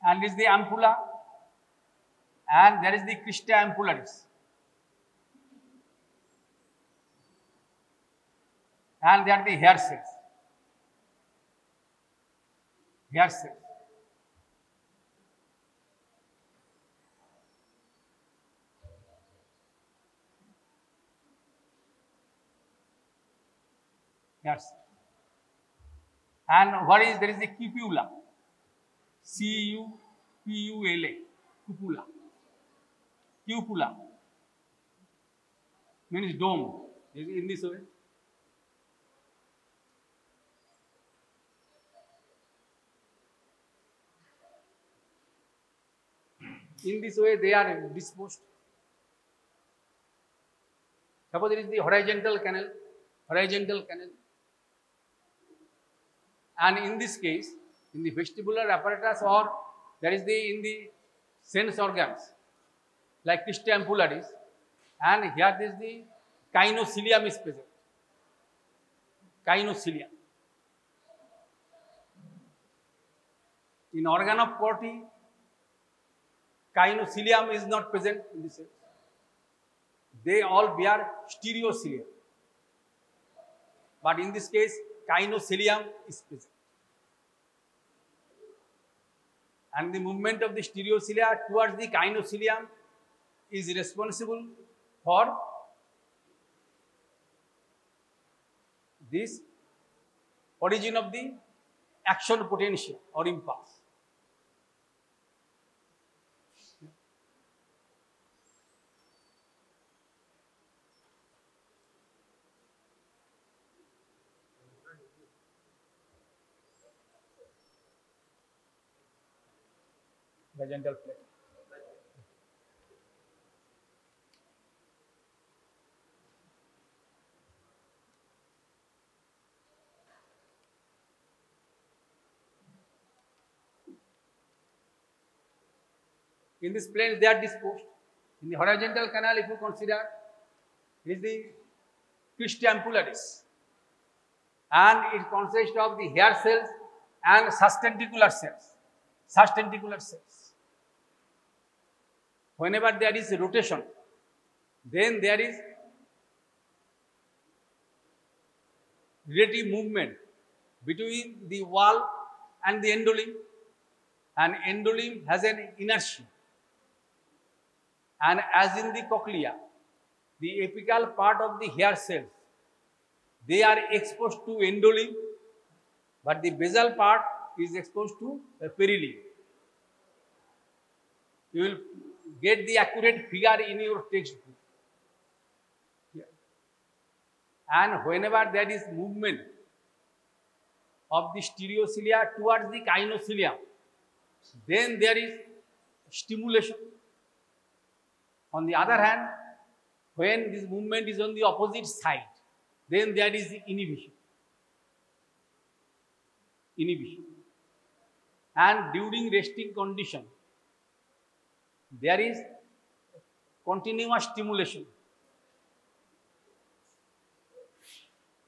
and this is the ampulla, and there is the crista ampullaris, and they are the hair cells. Hair cells. Hair cells. And what is, there is the cupula, C-U-P-U-L-A, cupula. Cupula means dome, in this way. In this way they are disposed. Suppose there is the horizontal canal, and in this case, in the vestibular apparatus, or there is the in the sense organs like crista ampullaris, and here there is the kinocilium is present. Kinocilium. In organ of Corti, kinocilium is not present in this case. They all bear stereocilia. But in this case, kinocilium is present. And the movement of the stereocilia towards the kinocilium is responsible for this origin of the action potential or impulse. Vaginal plate. In this plane, they are disposed. In the horizontal canal, if you consider, is the crista ampullaris, and it consists of the hair cells and sustentacular cells. Whenever there is rotation, then there is relative movement between the wall and the endolimb, and endolimb has an inertia. And as in the cochlea, the apical part of the hair cells, they are exposed to endolimb, but the basal part is exposed to perilimb. You will get the accurate figure in your textbook. Yeah. And whenever there is movement of the stereocilia towards the kinocilium, then there is stimulation. On the other hand, when this movement is on the opposite side, then there is inhibition. And during resting condition, there is continuous stimulation.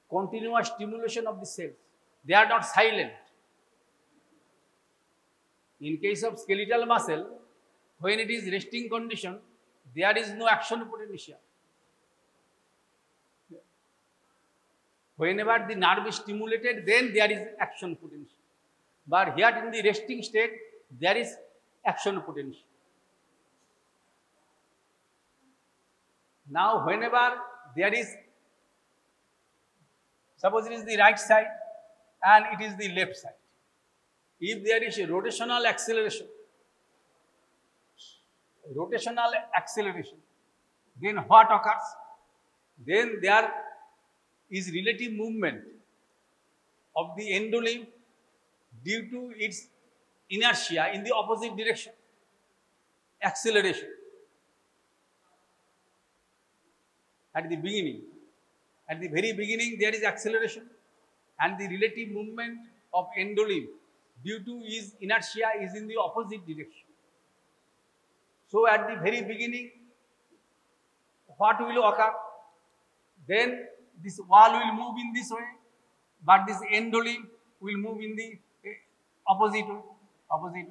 Continuous stimulation of the cells. They are not silent. In case of skeletal muscle, when it is resting condition, there is no action potential. Whenever the nerve is stimulated, then there is action potential. But here in the resting state, there is action potential. Now, whenever there is, suppose it is the right side and it is the left side. If there is a rotational acceleration, then what occurs? Then there is relative movement of the endolimb due to its inertia in the opposite direction, acceleration. At the very beginning, there is acceleration, and the relative movement of endolimb due to its inertia is in the opposite direction. So at the very beginning, what will occur? Then this wall will move in this way, but this endolimb will move in the opposite way.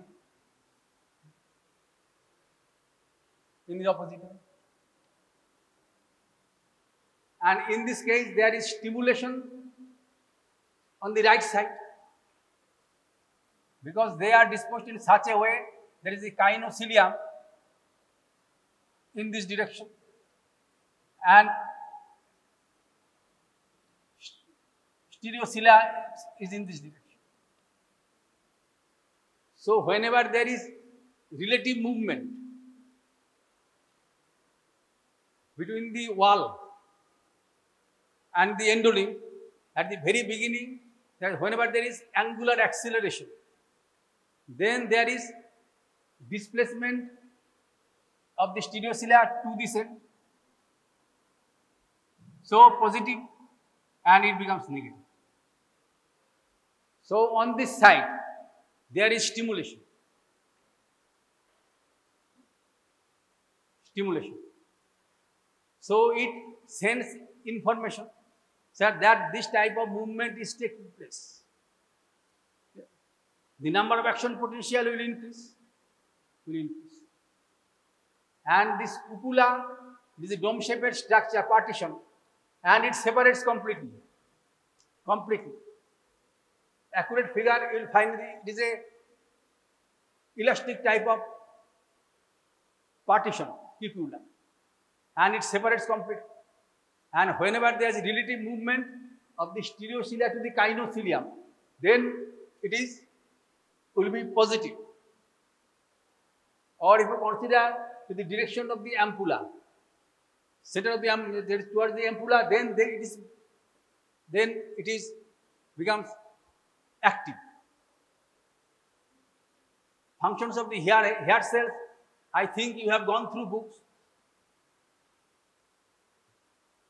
in the opposite way. And in this case, there is stimulation on the right side because they are disposed in such a way there is a kinocilium in this direction and stereocilia is in this direction. So whenever there is relative movement between the wall and the endolimb, at the very beginning, whenever there is angular acceleration, then there is displacement of the stereocilia to this end. So positive and it becomes negative. So on this side, there is stimulation. So it sends information that this type of movement is taking place. The number of action potential will increase. And this cupula is a dome-shaped structure partition and it separates completely. Accurate figure you will find it is a elastic type of partition, cupula, and it separates completely. And whenever there is relative movement of the stereocilia to the kinocilium, then it will be positive. Or if you consider to the direction of the ampulla, center of the ampulla towards the ampulla, then it becomes active. Functions of the hair cells, I think you have gone through books.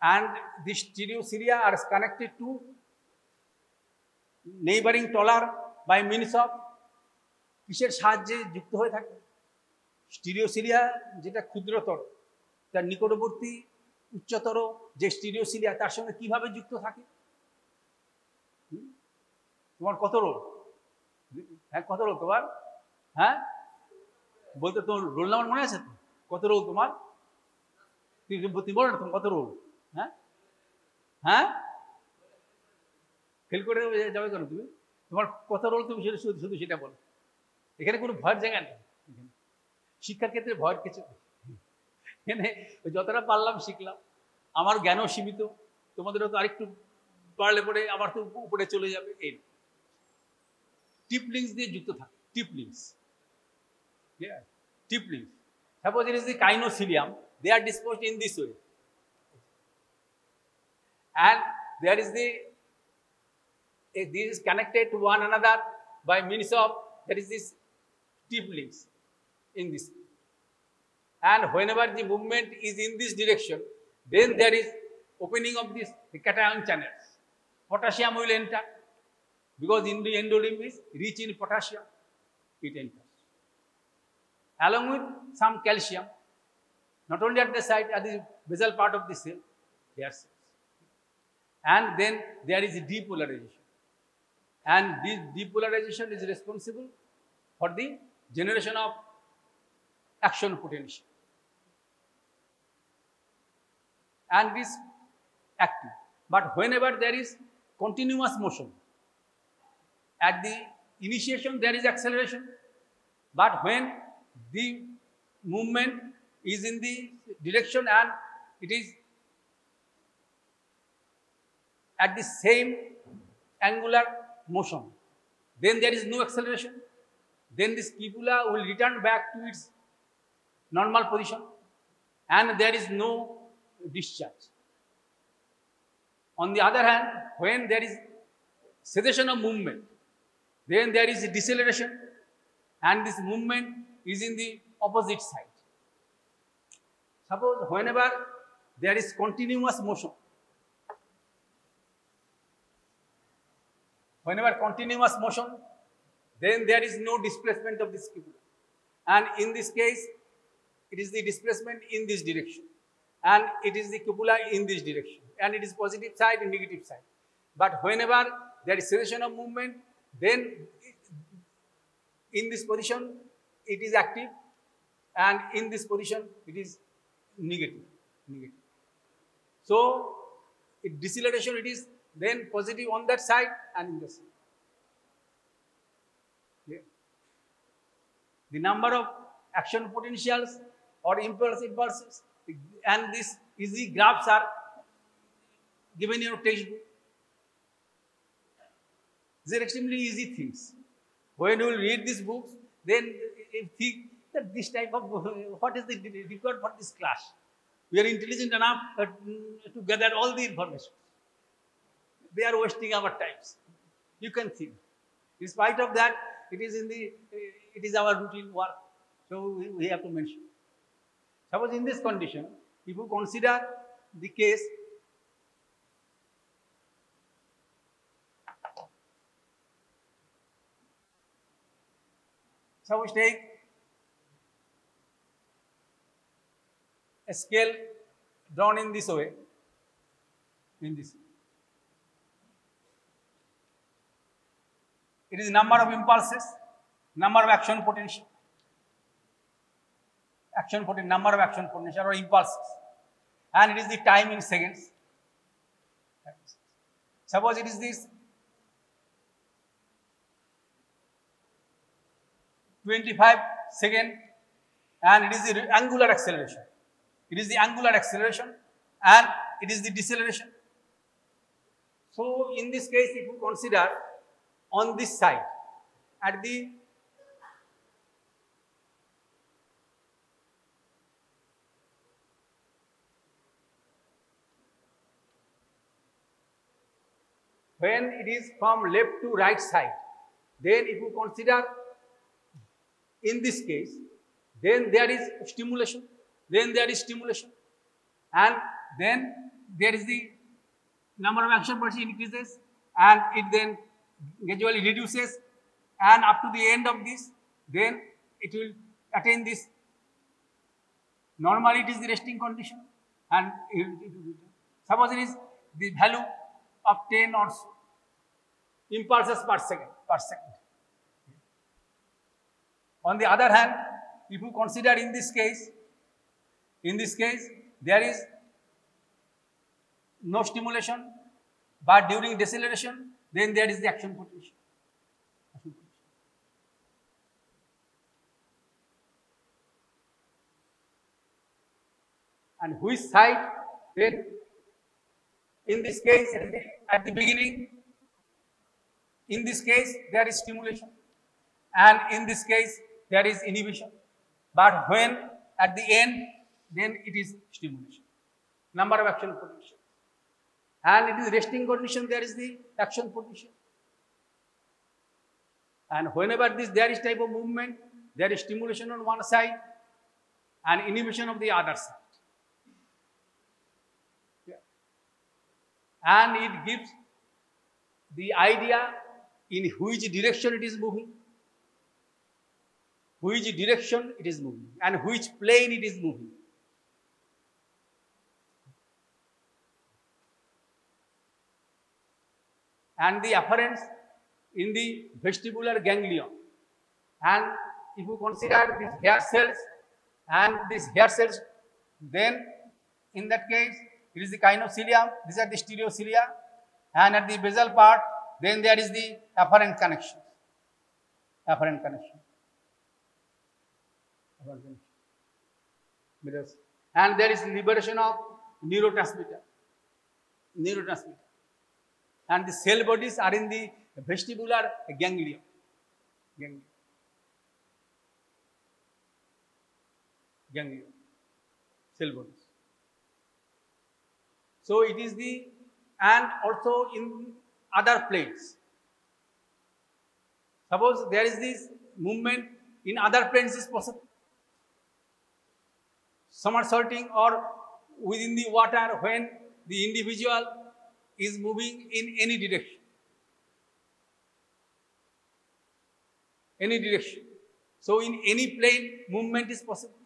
And the stereocilia are connected to neighboring talar by means of কিসের সাহায্যে যুক্ত হয়ে থাকে স্টিরিওসিলিয়া যেটা ক্ষুদ্রতর তার নিকটবর্তী উচ্চতর যে স্টিরিওসিলিয়া তার সঙ্গে কিভাবে যুক্ত থাকে তোমার কত রোল হ্যাঁ কত রোল তোমার হ্যাঁ বলতে তোমার রোল নাম্বার মনে আছে তো কত রোল তোমার তুমি বলো না তোমার কত রোল হ্যাঁ হ্যাঁ ফেল করে যাবে কেন তুমি তোমার কত রোল তুমি শুধু সেটা বলো এখানে কোনো ভয়ের জায়গা নেই শিক্ষার ক্ষেত্রে ভয়ের কিছু এখানে যতটা পারলাম শিখলাম আমার জ্ঞানও সীমিত তোমাদেরও তো আরেকটু পারলে পরে আবার তো উপরে চলে যাবে এই টিপ লিঙ্কস দিয়ে যুক্ত থাকে tip links suppose it is the kinocilium they are disposed in this way and there is this is connected to one another by means of there is this tip links in this, and whenever the movement is in this direction, then there is opening of the cation channels. Potassium will enter because in the endolimb is rich in potassium, it enters along with some calcium, not only at the site, at the basal part of the cell, there cells. And then there is depolarization, and this depolarization is responsible for the generation of action potential, and this active. But whenever there is continuous motion, at the initiation there is acceleration, but when the movement is in the direction and it is at the same angular motion, then there is no acceleration. Then this cupula will return back to its normal position and there is no discharge. On the other hand, when there is cessation of movement, then there is a deceleration and this movement is in the opposite side. Suppose whenever there is continuous motion, then there is no displacement of this cupula. And in this case, it is the displacement in this direction. And it is the cupula in this direction. And it is positive side and negative side. But whenever there is cessation of movement, then in this position, it is active. and in this position it is negative. So deceleration, it is then positive on that side and in this side. Yeah. The number of action potentials or impulses and these easy graphs are given in your textbook. These are extremely easy things. When you will read these books, then you think that this type of, what is the required for this class? We are intelligent enough to gather all the information. They are wasting our times. You can think. In spite of that, it is our routine work. So we have to mention. Suppose in this condition, if you consider the case, suppose take a scale drawn in this way, It is number of impulses, number of action potential, number of action potential or impulses, and it is the time in seconds. Suppose it is this 25 seconds, and it is the angular acceleration. It is the angular acceleration and it is the deceleration. So in this case, if you consider on this side, at the when it is from left to right side, then if you consider in this case, then there is stimulation, and then there is the number of action potential increases, and it then gradually reduces, and up to the end of this, then it will attain this. Normally, it is the resting condition, and it will return. Suppose it is the value of 10 or so impulses per second. On the other hand, if you consider in this case, there is no stimulation, but during deceleration, then there is the action potential. And which side, then in this case, at the beginning, in this case, there is stimulation, and in this case, there is inhibition. But when at the end, then it is stimulation. Number of action potential. And it is resting condition, there is the action potential. And whenever there is type of movement, there is stimulation on one side and inhibition of the other side. Yeah. And it gives the idea in which direction it is moving, and which plane it is moving. And the afferents in the vestibular ganglion. And if you consider these hair cells and these hair cells, then in that case, it is the kinocilium, these are the stereocilia, and at the basal part, then there is the afferent connection. And there is liberation of neurotransmitter. And the cell bodies are in the vestibular ganglion. Cell bodies. So it is the, and also in other planes. Suppose there is this movement in other planes is possible. Somersaulting or within the water when the individual is moving in any direction. So in any plane, movement is possible.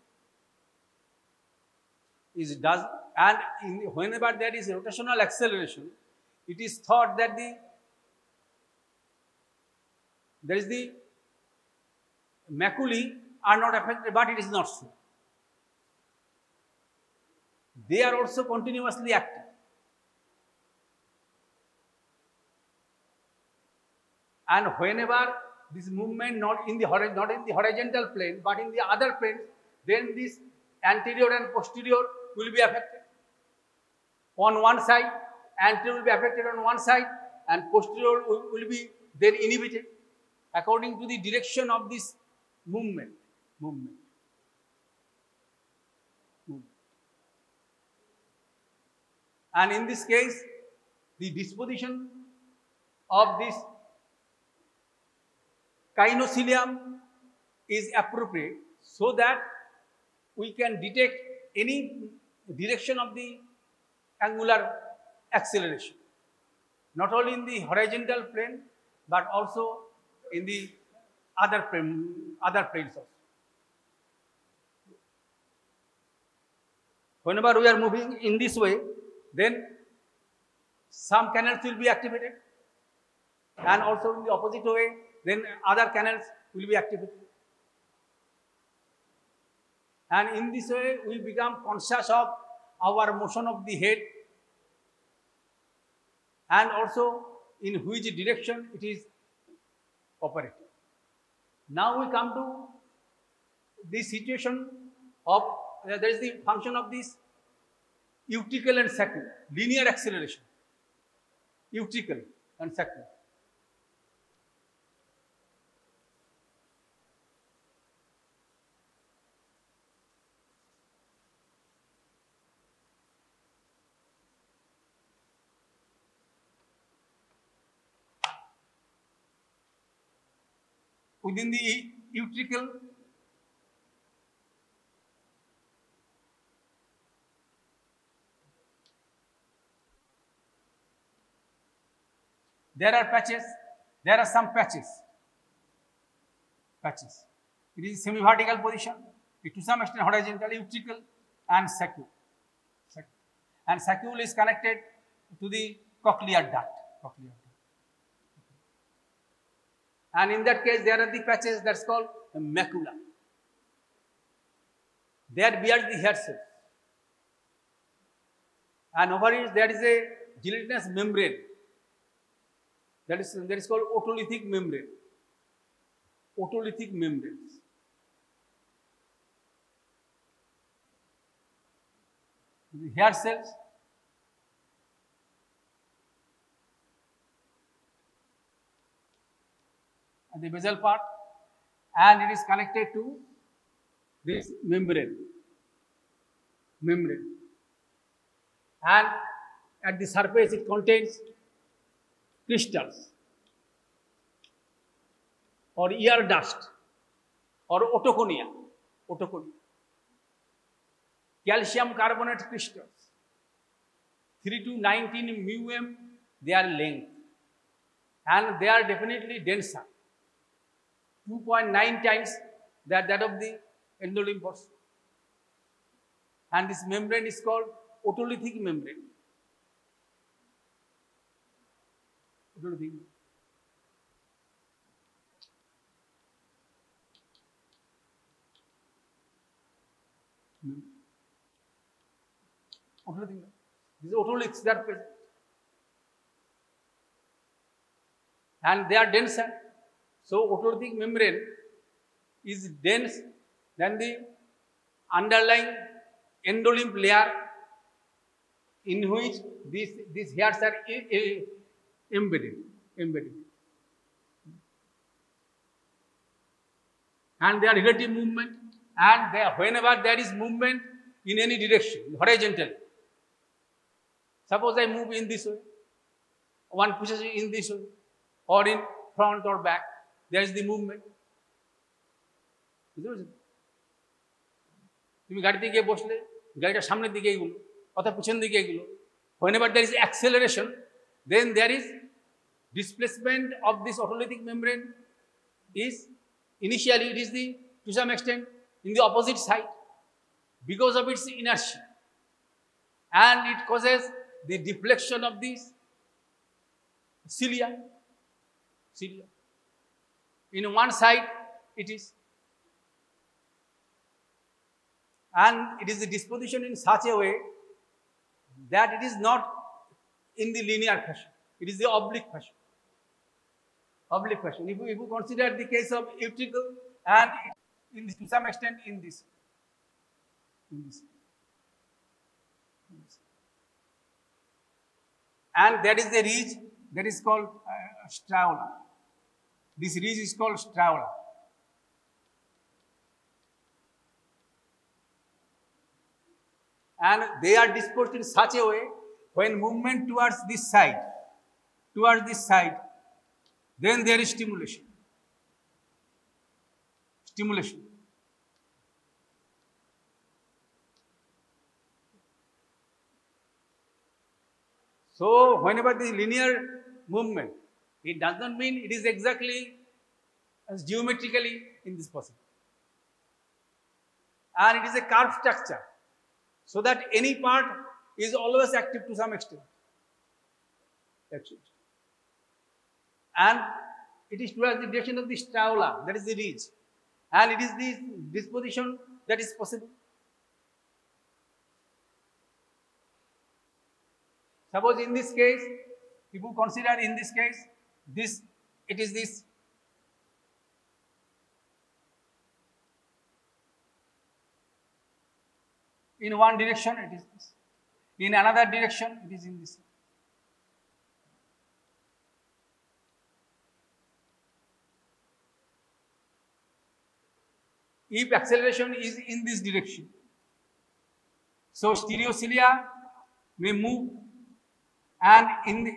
Whenever there is rotational acceleration, it is thought that there is the maculae are not affected, but it is not so. they are also continuously active. And whenever this movement not in the horizontal plane but in the other planes, then this anterior and posterior will be affected. On one side, anterior will be affected on one side and posterior will be then inhibited according to the direction of this movement. And in this case, the disposition of this kinocilium is appropriate so that we can detect any direction of the angular acceleration, not only in the horizontal plane but also in the other planes also. Whenever we are moving in this way, then some canals will be activated, and also in the opposite way, then other canals will be activated. And in this way, we become conscious of our motion of the head and also in which direction it is operating. Now we come to this situation of there is the function of this eutical and sacral, linear acceleration, eutical and sacral. Within the eutical, there are patches, there are some patches. It is semi-vertical position, to some extent horizontal, eutical and sacral. And sacral is connected to the cochlear duct. And in that case, there are the patches that's called macula. There bears the hair cells. And over it, there is a gelatinous membrane. That is called otolithic membrane. Otolithic membranes. The hair cells. And the basal part, and it is connected to this membrane. And at the surface it contains crystals or ear dust or otoconia. Calcium carbonate crystals, 3 to 19 μm their length, and they are definitely denser. 2.9 times that of the endolimbus. And this membrane is called otolithic membrane. Otolithic membrane. These otoliths, they are present. And they are denser. So, otolithic membrane is dense than the underlying endolymph layer in which these hairs are embedded. And their relative movement, and whenever there is movement in any direction, horizontal. Suppose I move in this way, one pushes in this way, or in front or back. There is the movement. তুমি গাড়িতে গিয়ে বসলে গাড়িটা সামনের দিকে এগুলো অথবা পিছন দিকে এগুলো whenever there is acceleration, then there is displacement of this otolithic membrane is initially it is to some extent in the opposite side because of its inertia, and it causes the deflection of this cilia. In one side it is, and it is the disposition in such a way that it is not in the linear fashion. It is the oblique fashion. Oblique fashion. If you consider the case of electrical and in this, to some extent in this. And there is a ridge that is called straola. This ridge is called straola. And they are disposed in such a way, when movement towards this side, then there is stimulation. So, whenever the linear movement, it does not mean it is exactly as geometrically in this possible. And it is a curved structure, so that any part is always active to some extent. And it is towards the direction of the straola, that is the ridge. And it is this disposition that is possible. Suppose in this case, if you consider in this case, it is this. In one direction, it is this. In another direction, it is in this. If acceleration is in this direction, so stereocilia may move, and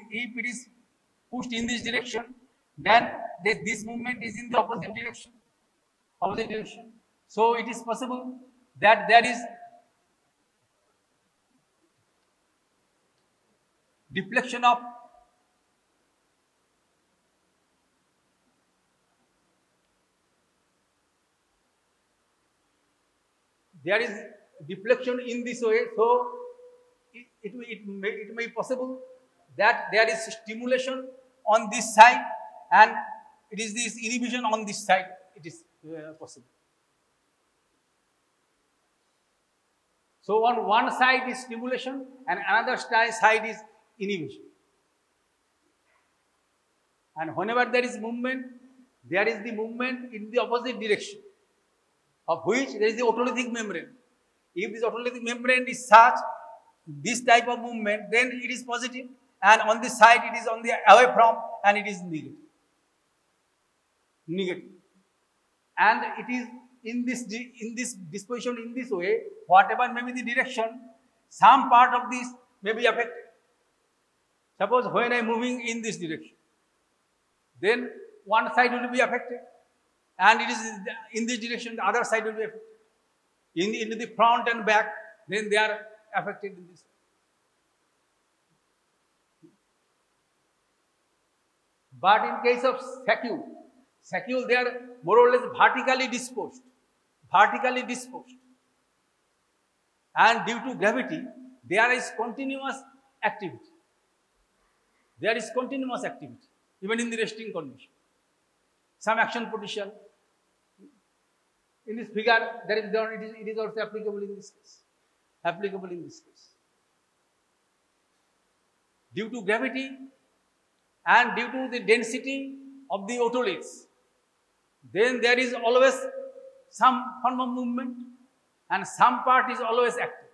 if it is pushed in this direction, then this movement is in the opposite direction. So it is possible that there is deflection of in this way. So it may be possible that there is stimulation on this side, and it is this inhibition on this side. It is possible. So on one side is stimulation and another side is inhibition. And whenever there is movement, there is the movement in the opposite direction, of which there is the autolytic membrane. If this autolytic membrane is such, this type of movement, then it is positive, and on this side it is on the away from, and it is negative. And it is in this disposition in this way, whatever may be the direction, some part of this may be affected. Suppose when I am moving in this direction, then one side will be affected, and it is in this direction, the other side will be affected. In the front and back, then they are affected in this way. But in case of saccule, they are more or less vertically disposed. And due to gravity, there is continuous activity. Even in the resting condition. Some action potential. In this figure, it is also applicable in this case. Due to gravity and due to the density of the otoliths, then there is always some form of movement, and some part is always active.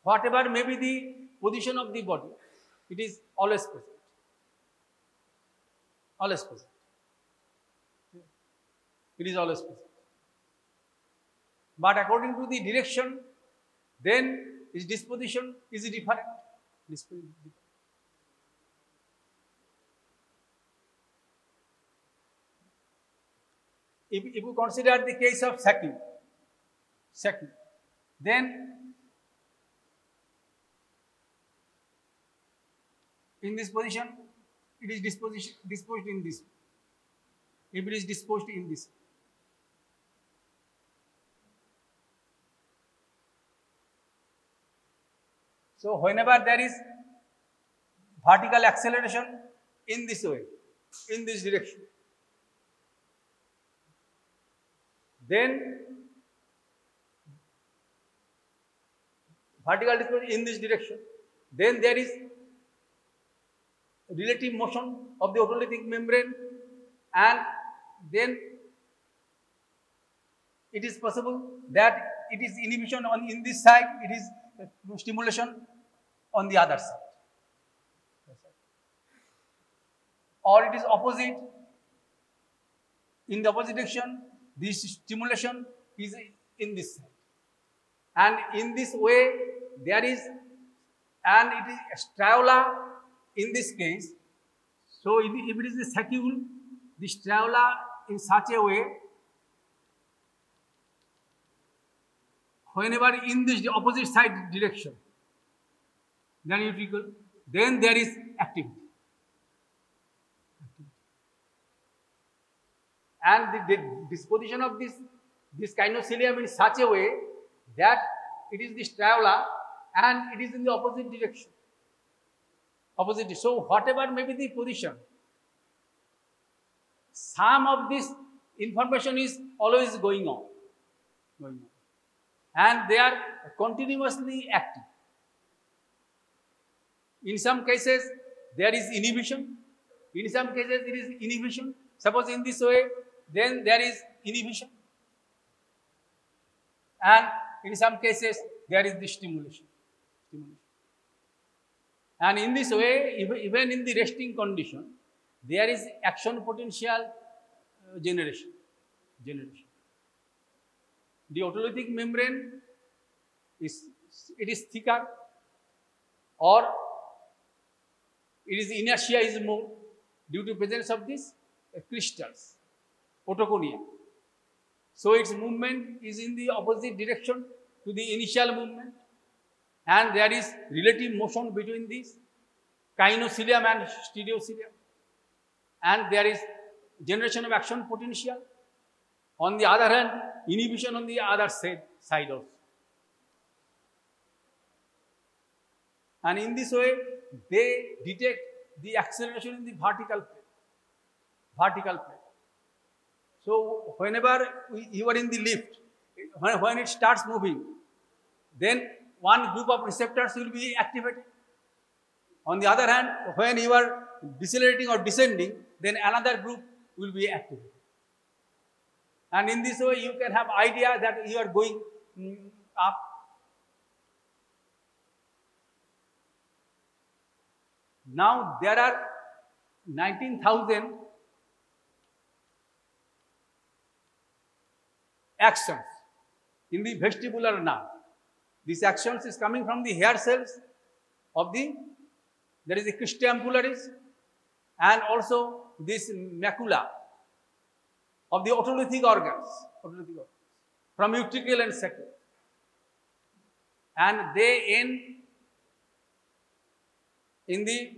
Whatever may be the position of the body, it is always present. It is always present. But according to the direction, then its disposition is different. If you consider the case of saccule, then in this position, it is disposed in this. If it is disposed in this. So whenever there is vertical acceleration in this way, in this direction, then vertical disposition in this direction. Then there is relative motion of the otolithic membrane, and then it is possible that it is inhibition on in this side, it is stimulation on the other side. Or it is opposite. In the opposite direction, this stimulation is in this side. And in this way, there is, and it is striaula in this case. So if it is the saccule, the striaula in such a way, whenever in this opposite side direction, then there is activity. And the disposition of this kinocilium in such a way that it is the striaula and it is in the opposite direction. So whatever may be the position, some of this information is always going on. And they are continuously active. In some cases, there is inhibition. In some cases, it is inhibition. Suppose in this way, then there is inhibition. And in some cases, there is the stimulation. And in this way, even in the resting condition, there is action potential generation. The otolithic membrane is thicker, or inertia is more due to presence of these crystals, otoconia. So its movement is in the opposite direction to the initial movement, and there is relative motion between these kinocilium and stereocilium, and there is generation of action potential. On the other hand, inhibition on the other side also. And in this way, they detect the acceleration in the vertical plane. So whenever you are in the lift, when it starts moving, then one group of receptors will be activated. On the other hand, when you are decelerating or descending, then another group will be activated. And in this way, you can have idea that you are going up. Now there are 19,000 actions in the vestibular nerve. These actions is coming from the hair cells of there is the crista ampullaris, and also this macula of the otolithic organs, from utricle and sacral. And they end in the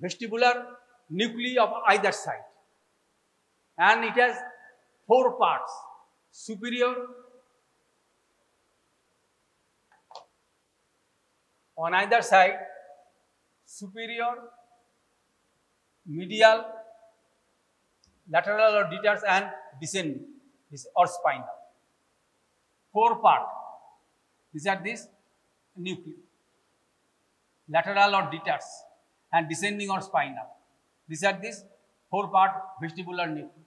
vestibular nuclei of either side. And it has 4 parts: superior, on either side, superior, medial, lateral or detach, and descending or spinal. 4 parts. These are this nuclei. Lateral or detach, and descending or spinal. These are this 4-part vestibular nuclei.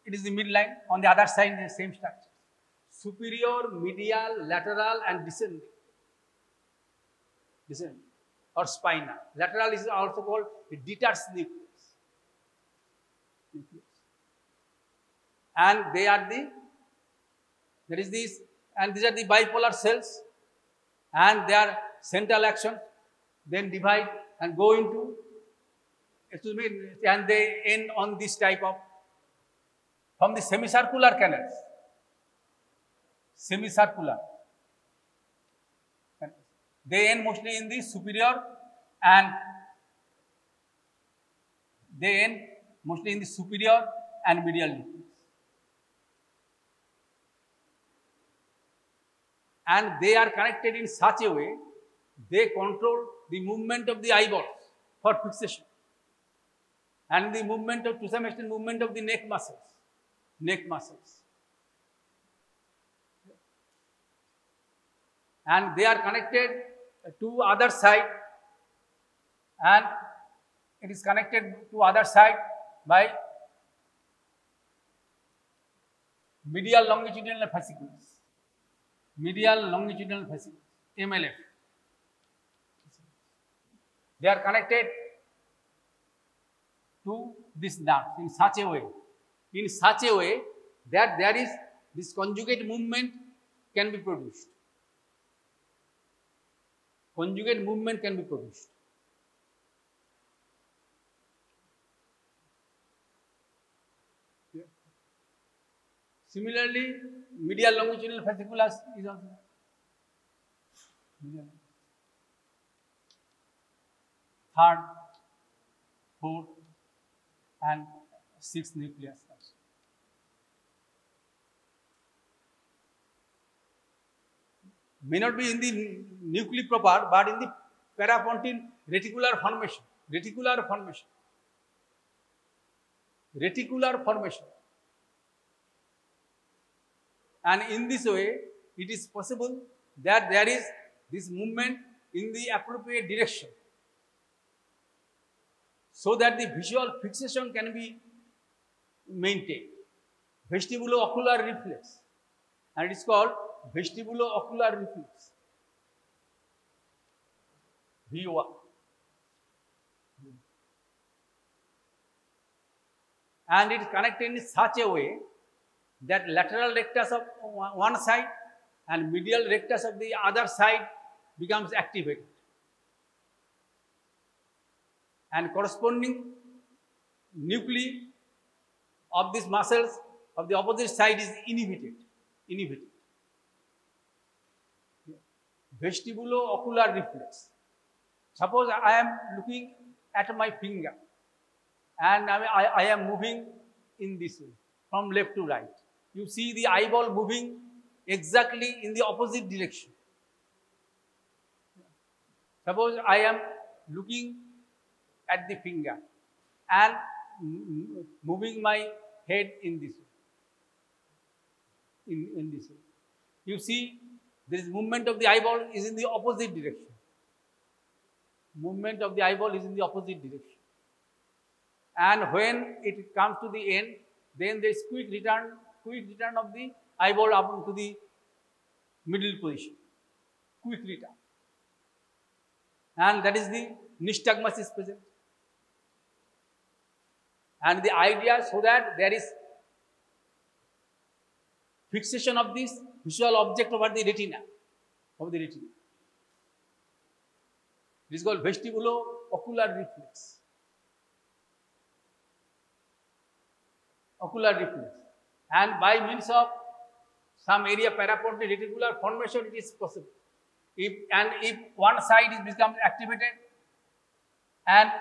It is the midline. On the other side, the same structure. Superior, medial, lateral, and descending. Or spinal. Lateral is also called the detached nucleus. And they are there is this, and these are the bipolar cells, and their central action, then divide and go into, and they end on this type of, from the semicircular canals. They end mostly in the superior, and medial nucleus. And they are connected in such a way, they control the movement of the eyeballs for fixation. and the movement of, to some extent, movement of the neck muscles. And they are connected to other side, and it is connected to other side by medial longitudinal fascicles. Medial longitudinal fascicles, MLF. They are connected to this nerve in such a way that there is this conjugate movement can be produced. Conjugate movement can be produced. Yeah. Similarly, medial longitudinal fasciculus is also medial. Third, fourth, and sixth nucleus also. May not be in the nuclei proper, but in the parapontine reticular formation. And in this way, it is possible that there is this movement in the appropriate direction, so that the visual fixation can be maintained. Vestibulo-ocular reflex, and it is called vestibulo-ocular reflex, VOR. And it is connected in such a way that lateral rectus of one side and medial rectus of the other side becomes activated, and corresponding nuclei of these muscles of the opposite side is inhibited. Vestibulo-ocular reflex. Suppose I am looking at my finger and I am moving in this way from left to right. You see the eyeball moving exactly in the opposite direction. Suppose I am looking at the finger and moving my head in this way. In this way. You see, there is movement of the eyeball is in the opposite direction. Movement of the eyeball is in the opposite direction. And when it comes to the end, then there is quick return of the eyeball up to the middle position. Quick return. And that is the nystagmus is present. And the idea so that there is fixation of this visual object over the retina. It is called vestibulo-ocular reflex. And by means of some area parapontine reticular formation, it is possible. If one side becomes activated and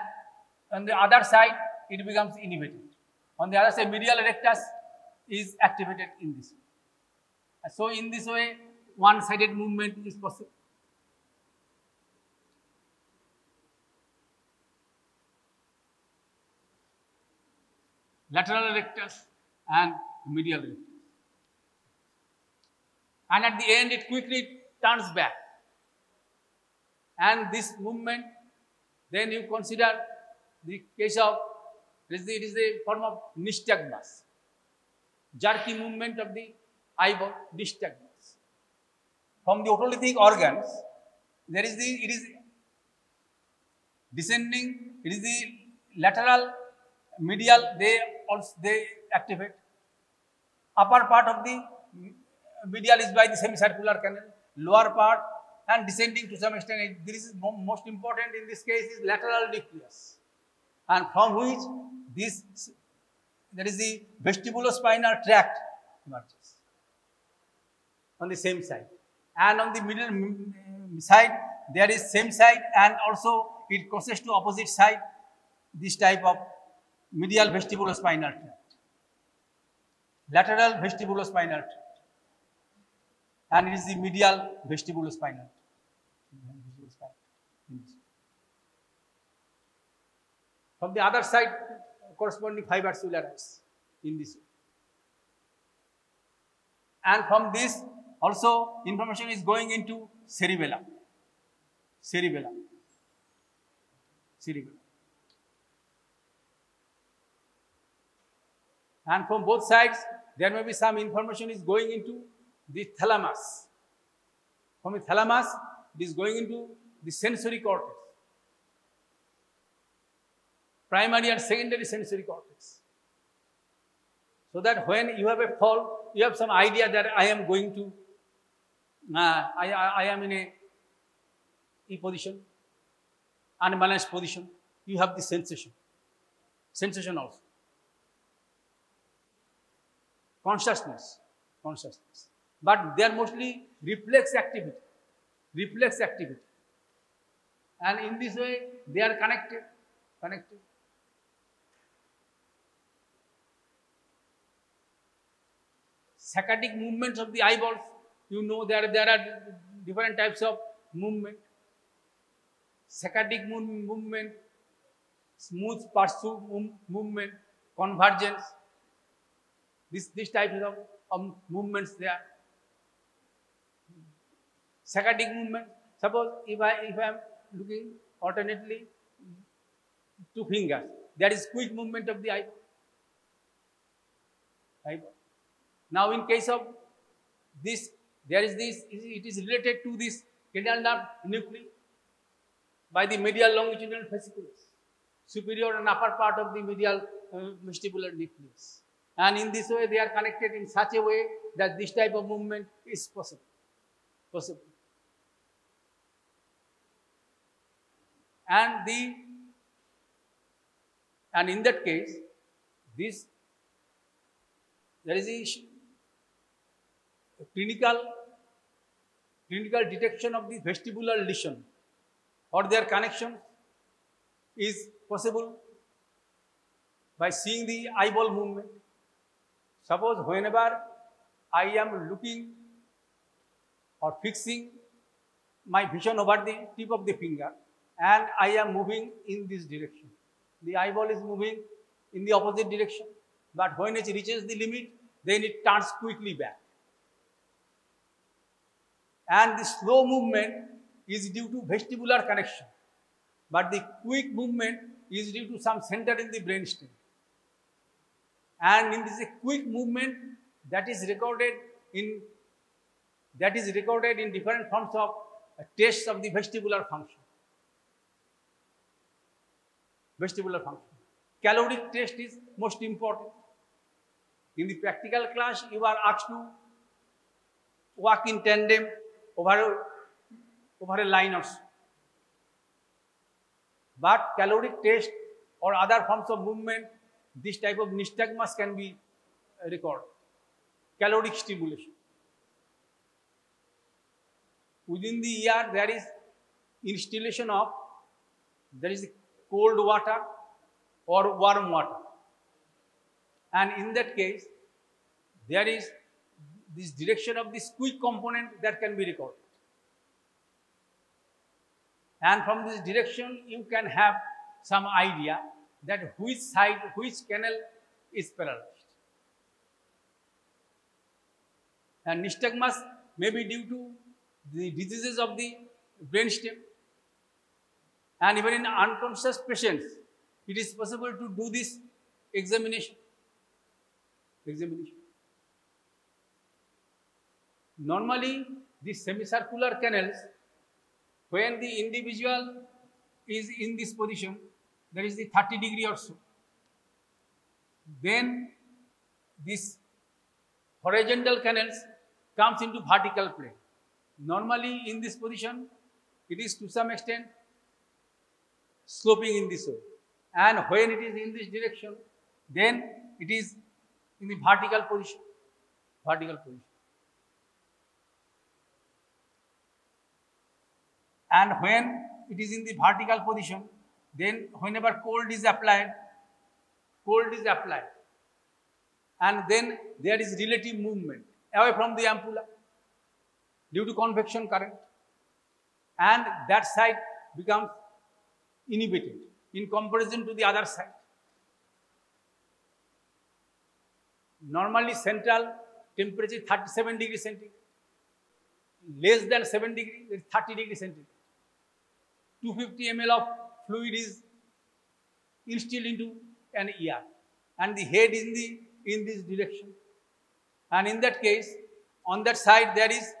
on the other side it becomes inhibited. On the other side, medial rectus is activated in this way. So in this way, one-sided movement is possible. Lateral rectus and medial rectus. And at the end, it quickly turns back. And this movement, then you consider the case of, it is a form of nystagmus. Jerky movement of the eyeball, nystagmus. From the otolithic organs, it is descending, it is the lateral, medial, they activate. Upper part of the medial is by the semicircular canal, lower part and descending to some extent. This is most important in this case is lateral nucleus, and from which there is the vestibulospinal tract emerges on the same side, and on the middle side there is same side, and also it crosses to opposite side this type of medial vestibulospinal tract, lateral vestibulospinal tract, and it is the medial vestibulospinal tract. From the other side, corresponding fibers will arise in this way. And from this also information is going into cerebellum. Cerebellum. And from both sides, there may be some information is going into the thalamus. From the thalamus, it is going into the sensory cortex. Primary and secondary sensory cortex. So that when you have a fall, you have some idea that I am going to, I am in a E position, unbalanced position. You have the sensation also. Consciousness. But they are mostly reflex activity. And in this way, they are connected. Saccadic movements of the eyeballs. You know there are different types of movement. Saccadic movement, smooth pursuit movement, convergence. These types of movements there. Saccadic movement. Suppose if I am looking alternately two fingers, that is quick movement of the eyeball. Now in case of this, it is related to this cranial nerve nuclei by the medial longitudinal fasciculus, superior and upper part of the medial vestibular nucleus. And in this way, they are connected in such a way that this type of movement is possible. And in that case, there is a clinical detection of the vestibular lesion or their connection is possible by seeing the eyeball movement. Suppose whenever I am looking or fixing my vision over the tip of the finger and I am moving in this direction, the eyeball is moving in the opposite direction, but when it reaches the limit, then it turns quickly back. And the slow movement is due to vestibular connection, but the quick movement is due to some center in the brainstem. And in this quick movement that is recorded in different forms of tests of the vestibular function. Caloric test is most important. In the practical class, you are asked to walk in tandem over a line or so. But caloric test or other forms of movement, this type of nystagmus can be recorded. Caloric stimulation. Within the ear, there is instillation of, cold water or warm water. And in that case, there is this direction of this quick component that can be recorded. And from this direction, you can have some idea that which canal is paralyzed. And nystagmus may be due to the diseases of the brainstem. And even in unconscious patients, it is possible to do this examination. Normally, the semicircular canals, when the individual is in this position, that is the 30 degree or so, then this horizontal canals comes into vertical plane. Normally in this position, it is to some extent sloping in this way. And when it is in this direction, then it is in the vertical position. And when it is in the vertical position, then whenever cold is applied, and then there is relative movement away from the ampulla due to convection current, and that side becomes inhibited in comparison to the other side. Normally central temperature 37 degrees centigrade. Less than 7 degrees, it is 30 degrees centigrade. 250 ml of fluid is instilled into an ear, and the head is in this direction. And in that case, on that side there is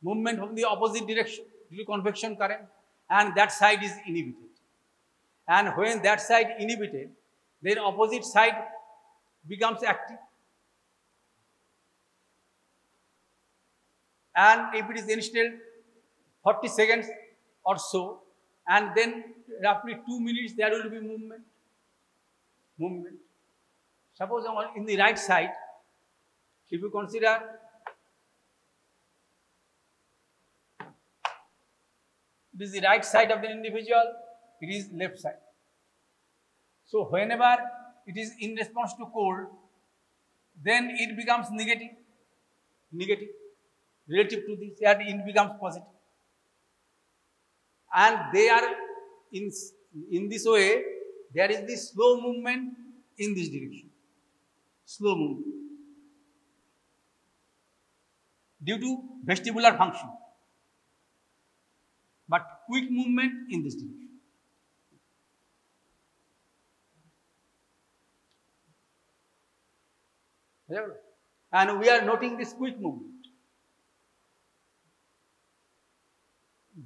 movement from the opposite direction due to convection current, and that side is inhibited. And when that side inhibited, then opposite side becomes active. And if it is instilled 40 seconds or so, and then roughly 2 minutes there will be movement. Suppose in the right side, if you consider it is the right side of the individual, it is left side. So whenever it is in response to cold, then it becomes negative relative to this, and it becomes positive. And they are in this way, there is this slow movement in this direction. Slow movement due to vestibular function, but quick movement in this direction. And we are noting this quick movement.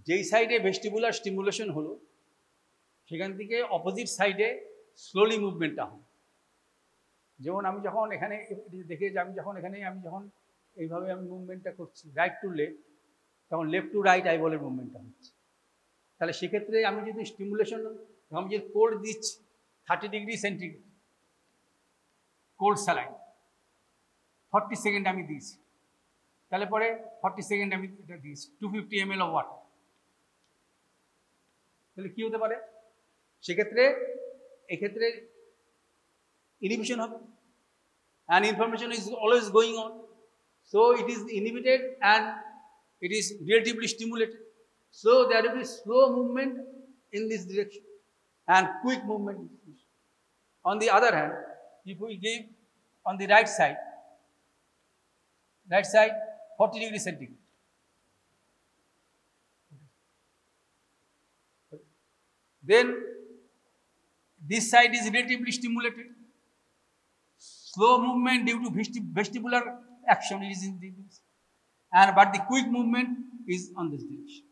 যেই সাইডে vestibular stimulation হলো সেখান থেকে opposite সাইডে slowly মুভমেন্টটা হয়। যেমন আমি যখন এখানে দেখে যে আমি যখন এইভাবে আমি মুভমেন্টটা করছি রাইট টু লেফট, তখন লেফট টু রাইট আই বলের মুভমেন্টটা হচ্ছে। তাহলে সেক্ষেত্রে আমি যদি স্টিমুলেশন, আমি যদি কোল্ড দিচ্ছি 30 degree centigrade cold saline 40 second আমি দিয়েছি, তাহলে পরে 40 সেকেন্ড আমি এটা দিয়েছি 250 ml অফ ওয়াটার, তাহলে কি হতে পারে সেক্ষেত্রে? এক্ষেত্রে ইনহিবিশন হবে, and information is always going on, so it is inhibited and it is relatively stimulated, so there will be slow movement in this direction and quick movement in this direction. On the other hand, if we give on the right side 40 degrees centigrade, then this side is relatively stimulated, slow movement due to vestibular action is in this, and but the quick movement is on this direction.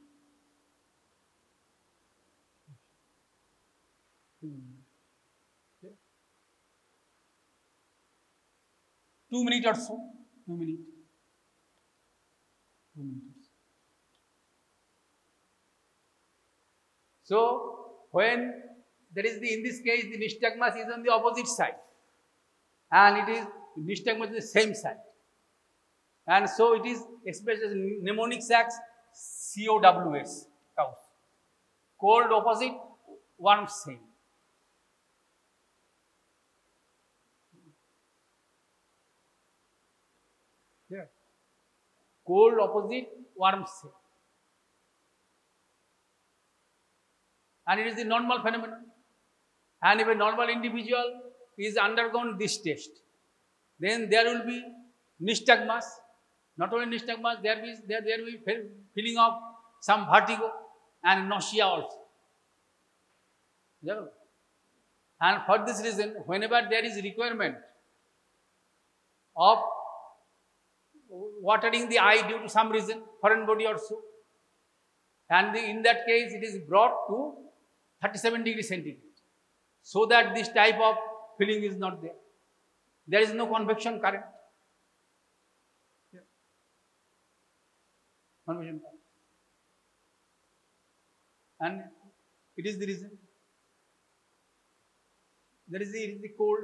2 minutes or so, 2 minutes. So when there is in this case the nystagmus is on the opposite side, and it is nystagmus is the same side, and so it is expressed as mnemonic sacs COWS, cows, cold opposite, warm same. Yeah. Cold opposite, warm same. And it is the normal phenomenon. And if a normal individual is undergone this test, then there will be nystagmus. Not only nystagmus, there will be feeling of some vertigo and nausea also. And for this reason, whenever there is requirement of watering the eye due to some reason, foreign body or so, and in that case it is brought to 37 degrees centigrade, so that this type of feeling is not there. There is no convection current. Convection current. And it is the reason. There is the cold,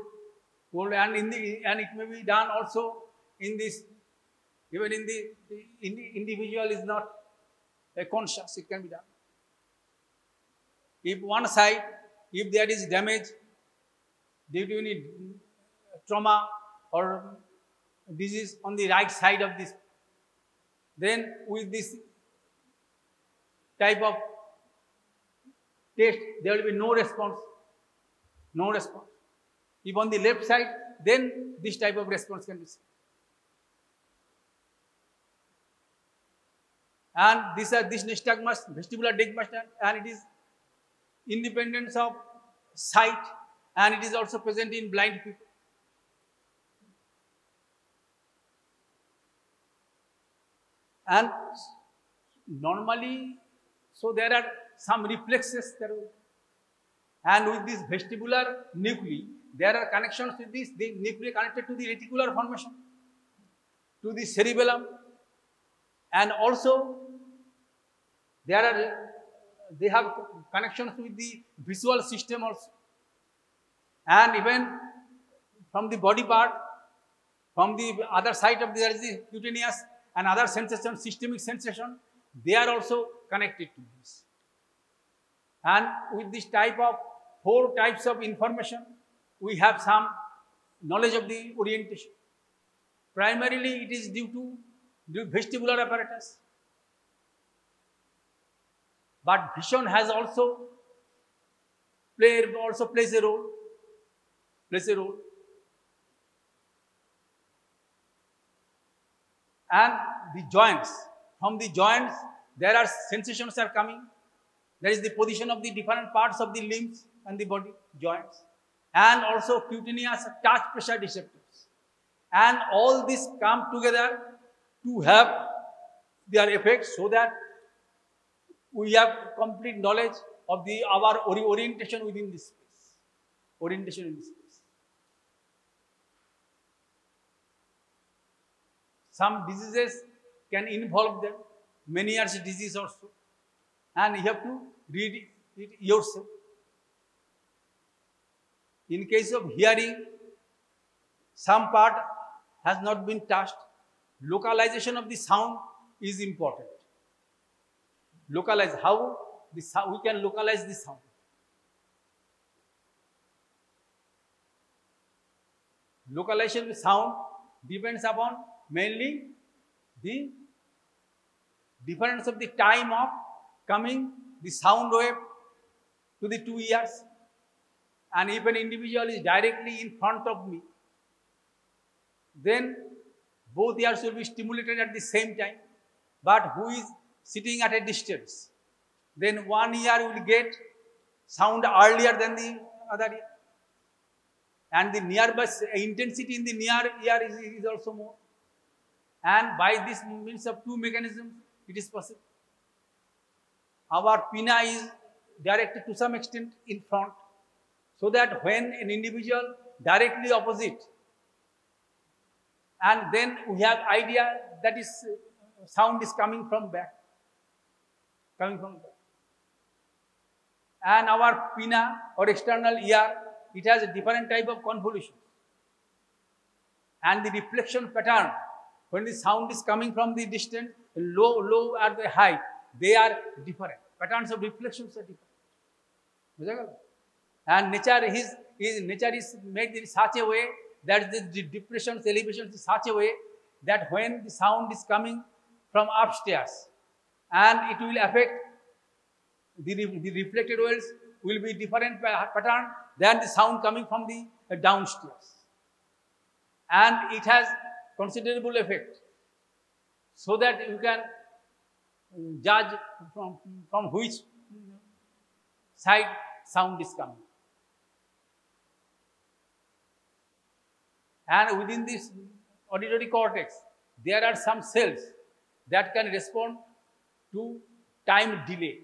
and it may be done also in this, even in the individual is not conscious, it can be done. If one side, if there is damage due to any trauma or disease on the right side of this, then with this type of test, there will be no response. If on the left side, then this type of response can be seen. And this nystagmus, vestibular digmus, and it is independent of sight, and it is also present in blind people. And normally, so there are some reflexes there, and with this vestibular nuclei, there are connections with this, the nuclei connected to the reticular formation, to the cerebellum, and also they have connections with the visual system also, and even from the body part, from the other side of there is the cutaneous and other sensation, systemic sensation, they are also connected to this. And with this type of 4 types of information, we have some knowledge of the orientation. Primarily, it is due to the vestibular apparatus. But vision has also plays a role. And the joints, from the joints, there are sensations are coming. There is the position of the different parts of the limbs and the body, joints, and also cutaneous touch pressure receptors. And all this come together to have their effects, so that we have complete knowledge of our orientation within this space. Orientation in this space. Some diseases can involve them, Meniere's disease also, and you have to read it yourself. In case of hearing, some part has not been touched. Localization of the sound is important. Localize, how we can localize the sound. Localization of the sound depends upon mainly the difference of the time of coming the sound wave to the 2 ears. And if an individual is directly in front of me, then both ears will be stimulated at the same time. But who is sitting at a distance, then one ear will get sound earlier than the other ear. And the nearby intensity in the near ear is also more. And by this means of 2 mechanisms, it is possible. Our pinna is directed to some extent in front, so that when an individual directly opposite, and then we have idea that is sound is coming from back. And our pinna or external ear, it has a different type of convolution. And the reflection pattern, when the sound is coming from the distance, low at the height, they are different. Patterns of reflections are different. And nature is made in such a way that the depressions, elevations in such a way that when the sound is coming from upstairs, and it will affect the reflected waves will be different pattern than the sound coming from the downstairs. And it has considerable effect, so that you can judge from which side sound is coming. And within this auditory cortex, there are some cells that can respond to time delay.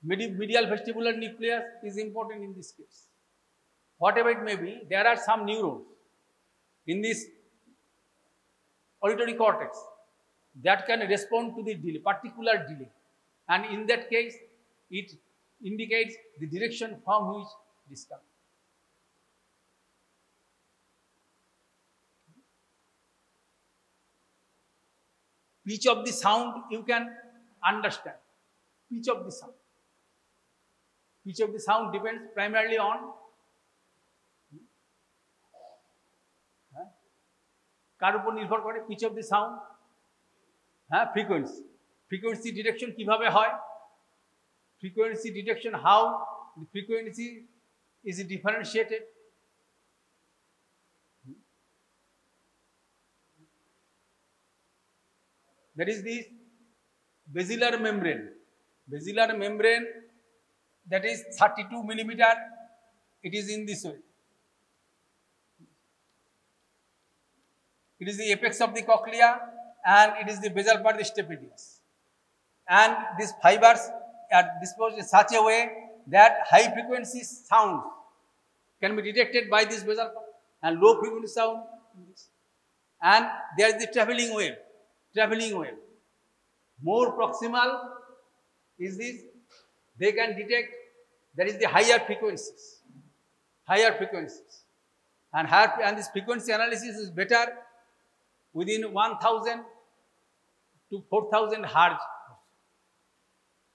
Medial vestibular nucleus is important in this case. Whatever it may be, there are some neurons in this auditory cortex that can respond to the delay, particular delay. And in that case, it indicates the direction from which it is coming. Pitch of the sound you can understand. Pitch of the sound. Pitch of the sound depends primarily on কার উপর নির্ভর করে pitch of the sound, frequency detection কিভাবে হয়, frequency detection, how the frequency is differentiated, There is the basilar membrane. Basilar membrane, that is 32 millimeter. It is in this way. It is the apex of the cochlea and it is the basal part of the stapedius. And these fibers are disposed in such a way that high frequency sound can be detected by this basal part and low frequency sound in this. And there is the traveling wave. Traveling wave. More proximal is this. They can detect, that is the higher frequencies. Higher frequencies. And this frequency analysis is better within 1000 to 4000 Hz.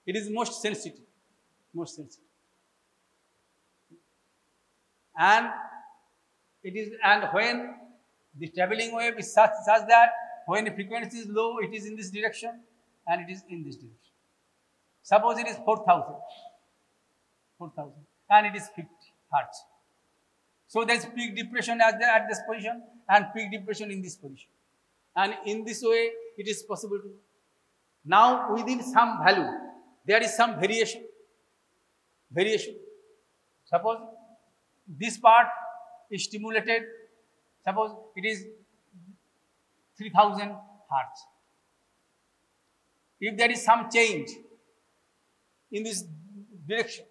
It is most sensitive. Most sensitive. And when the traveling wave is such that when the frequency is low, it is in this direction and it is in this direction. Suppose it is 4000 and it is 50 Hz. So there is peak depression at this position and peak depression in this position. And in this way, it is possible to. Now, within some value, there is some variation. Suppose this part is stimulated. Suppose it is 3000 Hz. If there is some change in this direction,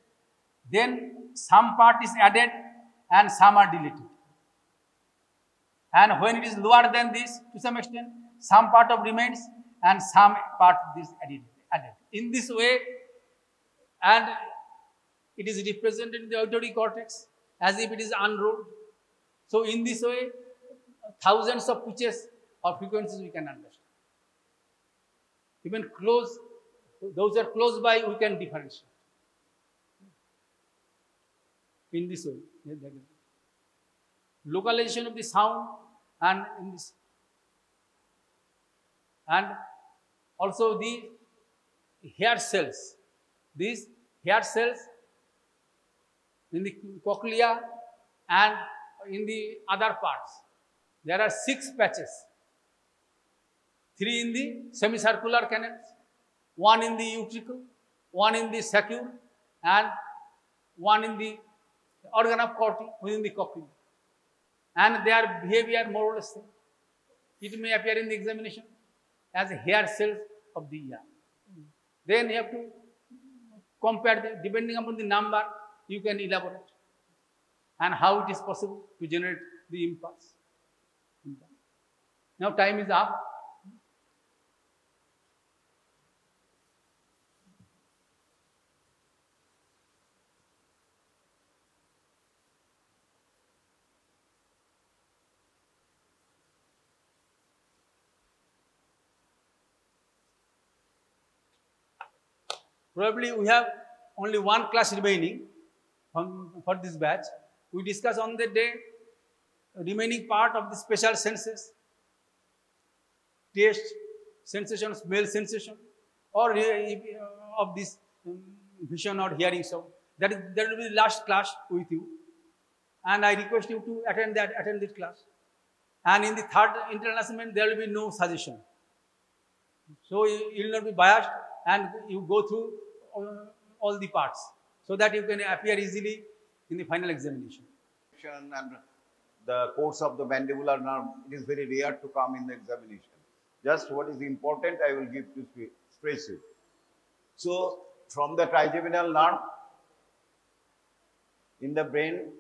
then some part is added and some are deleted. And when it is lower than this, to some extent, some part of remains and some part is added. In this way, and it is represented in the auditory cortex as if it is unrolled. So in this way, thousands of pitches or frequencies we can understand. Even close, those are close by, we can differentiate. In this way. Localization of the sound and in this. And also the hair cells. These hair cells in the cochlea and in the other parts. There are 6 patches. 3 in the semicircular canals, 1 in the utricle, 1 in the saccule, and 1 in the organ of Corti within the cochlea. And their behavior more or less same. It may appear in the examination as hair cells of the ear. Then you have to compare them. Depending upon the number, you can elaborate. And how it is possible to generate the impulse. Now time is up. Probably we have only one class remaining for this batch. We discuss on the day remaining part of the special senses, taste, sensation, smell, sensation, or of this vision or hearing sound. That will be the last class with you. And I request you to attend this class. And in the third internal assessment, there will be no suggestion. So you will not be biased and you go through all the parts so that you can appear easily in the final examination. And the course of the mandibular nerve, it is very rare to come in the examination. Just what is important, I will give to stress you. So, from the trigeminal nerve in the brain,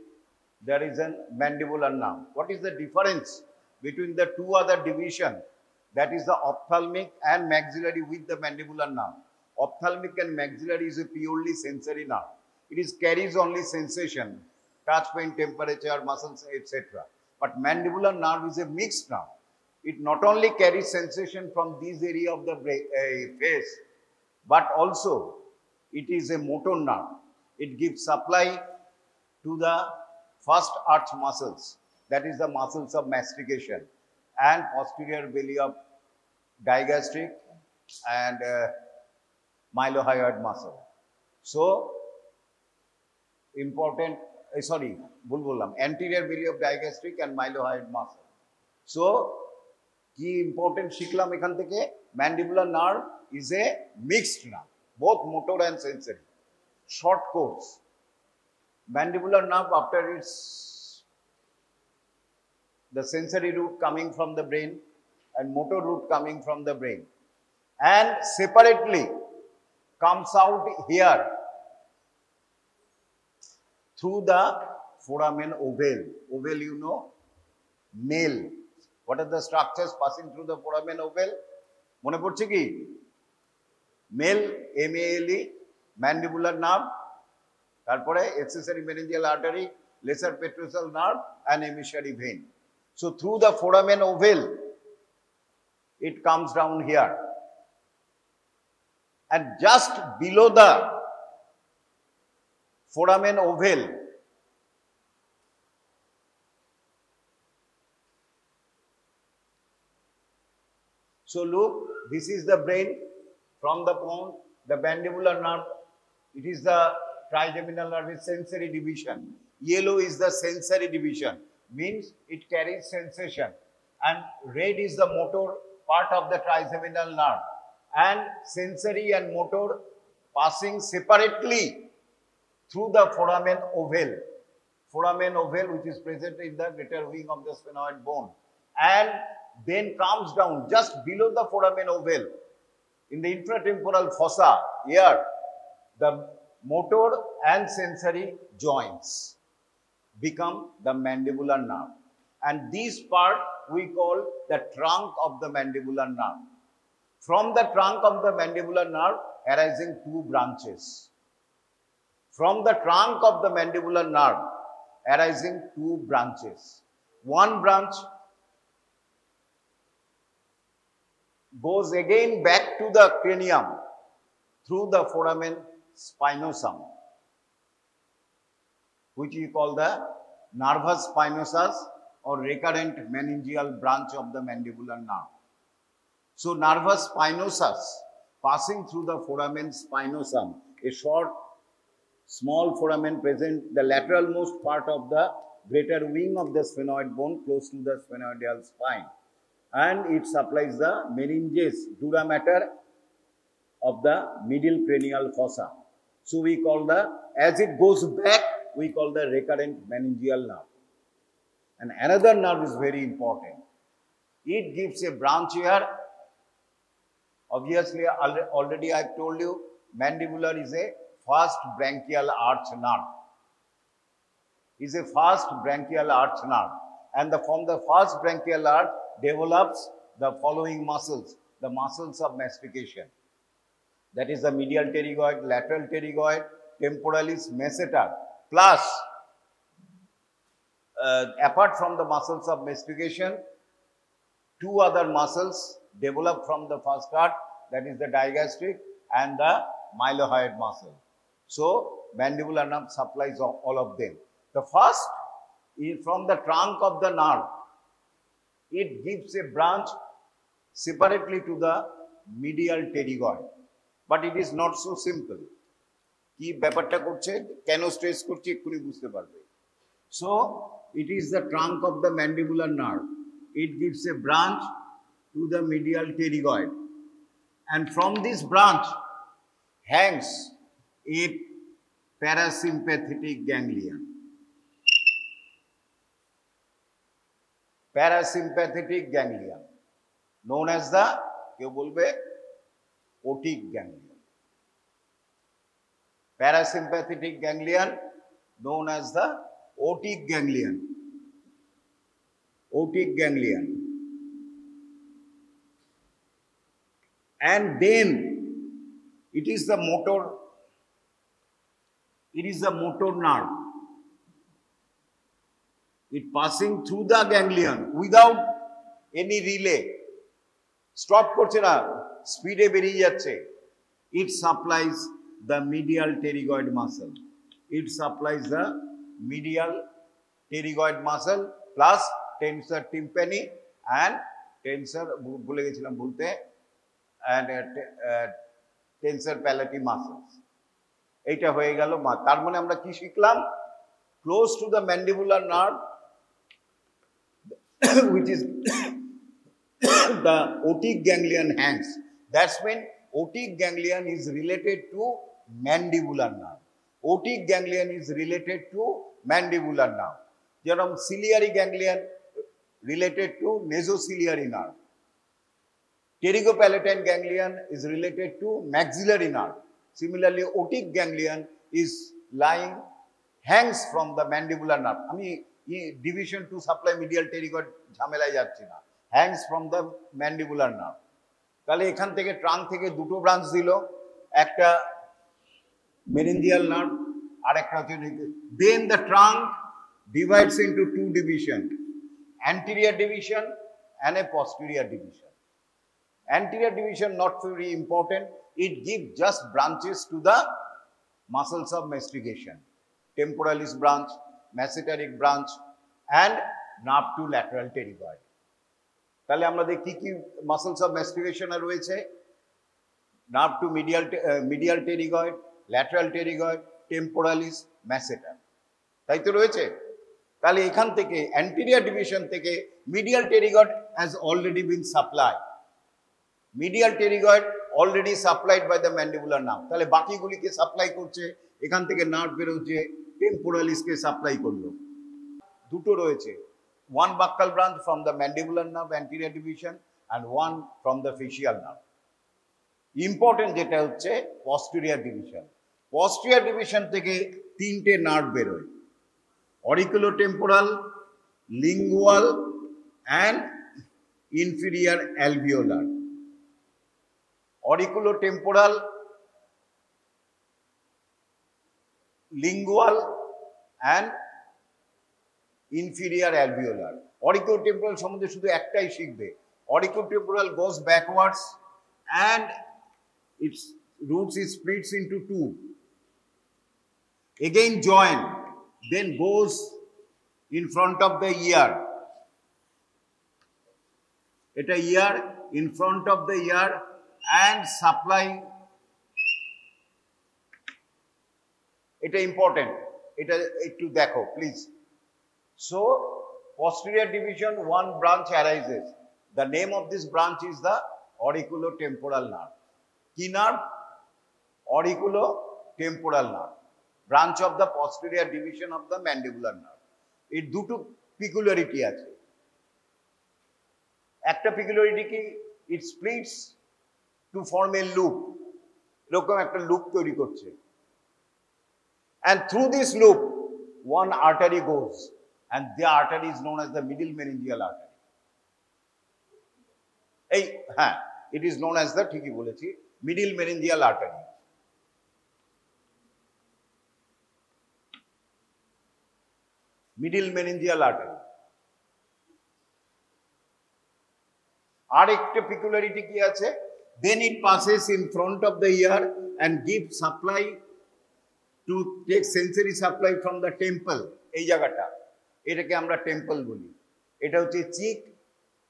there is a mandibular nerve. What is the difference between the two other divisions? That is the ophthalmic and maxillary with the mandibular nerve. Ophthalmic and maxillary is a purely sensory nerve. It carries only sensation, touch, pain, temperature, muscles, etc. But mandibular nerve is a mixed nerve. It not only carries sensation from this area of the face, but also it is a motor nerve. It gives supply to the first arch muscles, that is the muscles of mastication and posterior belly of digastric and mylohyoid muscle. So, anterior belly of digastric and mylohyoid muscle. So, কি important শিখলাম এখান থেকে? Mandibular nerve is a mixed nerve, both motor and sensory. Short course. Mandibular nerve, after its the sensory root coming from the brain and motor root coming from the brain, and separately comes out here through the foramen ovale. Ovale, you know, nail. What are the structures passing through the foramen ovale? Mone porche ki? Male, M-A-L-E, mandibular nerve, তারপরে accessory meningeal artery, lesser petrosal nerve, and emissary vein. So through the foramen ovale, it comes down here, and just below the foramen ovale, so look, this is the brain. From the bone, the mandibular nerve, it is the trigeminal nerve is sensory division. Yellow is the sensory division, means it carries sensation, and red is the motor part of the trigeminal nerve, and sensory and motor passing separately through the foramen ovale. Foramen ovale, which is present in the greater wing of the sphenoid bone, and then comes down just below the foramen ovale in the infratemporal fossa. Here, the motor and sensory joints become the mandibular nerve, and this part we call the trunk of the mandibular nerve. From the trunk of the mandibular nerve arising two branches. From the trunk of the mandibular nerve arising two branches. One branch goes again back to the cranium through the foramen spinosum, which we call the nervus spinosus or recurrent meningeal branch of the mandibular nerve. So nervus spinosus passing through the foramen spinosum, a short small foramen present the lateralmost part of the greater wing of the sphenoid bone close to the sphenoidal spine, and it supplies the meninges, dura mater of the middle cranial fossa. So we call the, as it goes back, we call the recurrent meningeal nerve. And another nerve is very important. It gives a branch here. Obviously, already I have told you, mandibular is a first branchial arch nerve. Is a first branchial arch nerve, and from the first branchial arch develops the following muscles, the muscles of mastication. That is the medial pterygoid, lateral pterygoid, temporalis masseter, plus apart from the muscles of mastication, two other muscles develop from the first part, that is the digastric and the mylohyoid muscle. So mandibular nerve supplies all of them. The first is from the trunk of the nerve. It gives a branch separately to the medial pterygoid. But it is not so simple. কি ব্যাপারটা করছে, কেন stress করছে এক্ষুনি বুঝতে পারবে। So it is the trunk of the mandibular nerve. It gives a branch to the medial pterygoid, and from this branch hangs a parasympathetic ganglion. Parasympathetic ganglion, known as the, কেউ বলবে, otic ganglion. Parasympathetic ganglion, known as the otic ganglion. Otic ganglion. And then it is the motor. It is the motor nerve. It passing through the ganglion without any relay. Stop করছে না, স্পিডে বেরিয়ে যাচ্ছে। It supplies the medial pterygoid muscle. It supplies the medial pterygoid muscle plus tensor tympani and tensor, ভুলে গেছিলাম বলতে, and tensor palatii muscles. এইটা হয়ে গেল। তার মানে আমরা কি শিখলাম? Close to the mandibular nerve, which is the otic ganglion hangs. That's when otic ganglion is related to mandibular nerve. Otic ganglion is related to mandibular nerve. Jerom ciliary ganglion related to nasociliary nerve. Pterygopalatine ganglion is related to maxillary nerve. Similarly, otic ganglion is hangs from the mandibular nerve. I mean, division to supply medial pterygoid ঝামেলায় যাচ্ছি না, hangs from the mandibular nerve. তাহলে এখান থেকে trunk থেকে দুটো branch দিল, একটা মেরিঞ্জিয়াল নার্ভ আর একটা হচ্ছে, then the trunk divides into two division, anterior division and a posterior division. Anterior division not very important, it gives just branches to the muscles of mastication, temporalis branch, masseteric branch and nerve to lateral pterygoid. তাহলে আমাদের কি কি muscles of mastication রয়েছে? Nerve to medial pterygoid, lateral pterygoid, temporalis, masseter, তাই তো রয়েছে। তাহলে এখান থেকে অ্যান্টেরিয়র ডিভিশন থেকে medial pterygoid has already been supply, medial pterygoid already supplied by the mandibular nerve. তাহলে বাকিগুলিকে সাপ্লাই করছে, এখান থেকে নার্ভ বেরোচ্ছে, টেম্পোরালিসকে সাপ্লাই করলো। দুটো রয়েছে, one buccal branch from the mandibular nerve anterior division and one from the facial nerve. Important যেটা হচ্ছে posterior division. Posterior division থেকে তিনটে নার্ভ বেরোয়, auriculotemporal, lingual and inferior alveolar. Auriculotemporal, lingual and inferior alveolar. Auriculotemporal সম্বন্ধে শুধু একটাই শিখবে, auriculotemporal goes backwards and its roots is splits into two, again join, then goes in front of the ear, এটা ear, in front of the ear and supply, এটা important, এটা একটু দেখো please. So, posterior division, one branch arises. The name of this branch is the auriculotemporal nerve. Key nerve? Auriculotemporal nerve. Branch of the posterior division of the mandibular nerve. এর দুটো peculiarity আছে। একটা peculiarity কি, it splits to form a loop. এরকম একটা loop তৈরি করছে। And through this loop, one artery goes. And the artery is known as the middle meningeal artery. It is known as the, ঠিকই বলেছি, middle meningeal artery. Middle meningeal artery. আর একটা peculiarity কি আছে? Then it passes in front of the ear and gives supply to take sensory supply from the temple. এই জায়গাটা, এটাকে আমরা temple বলি। এটা হচ্ছে চিক,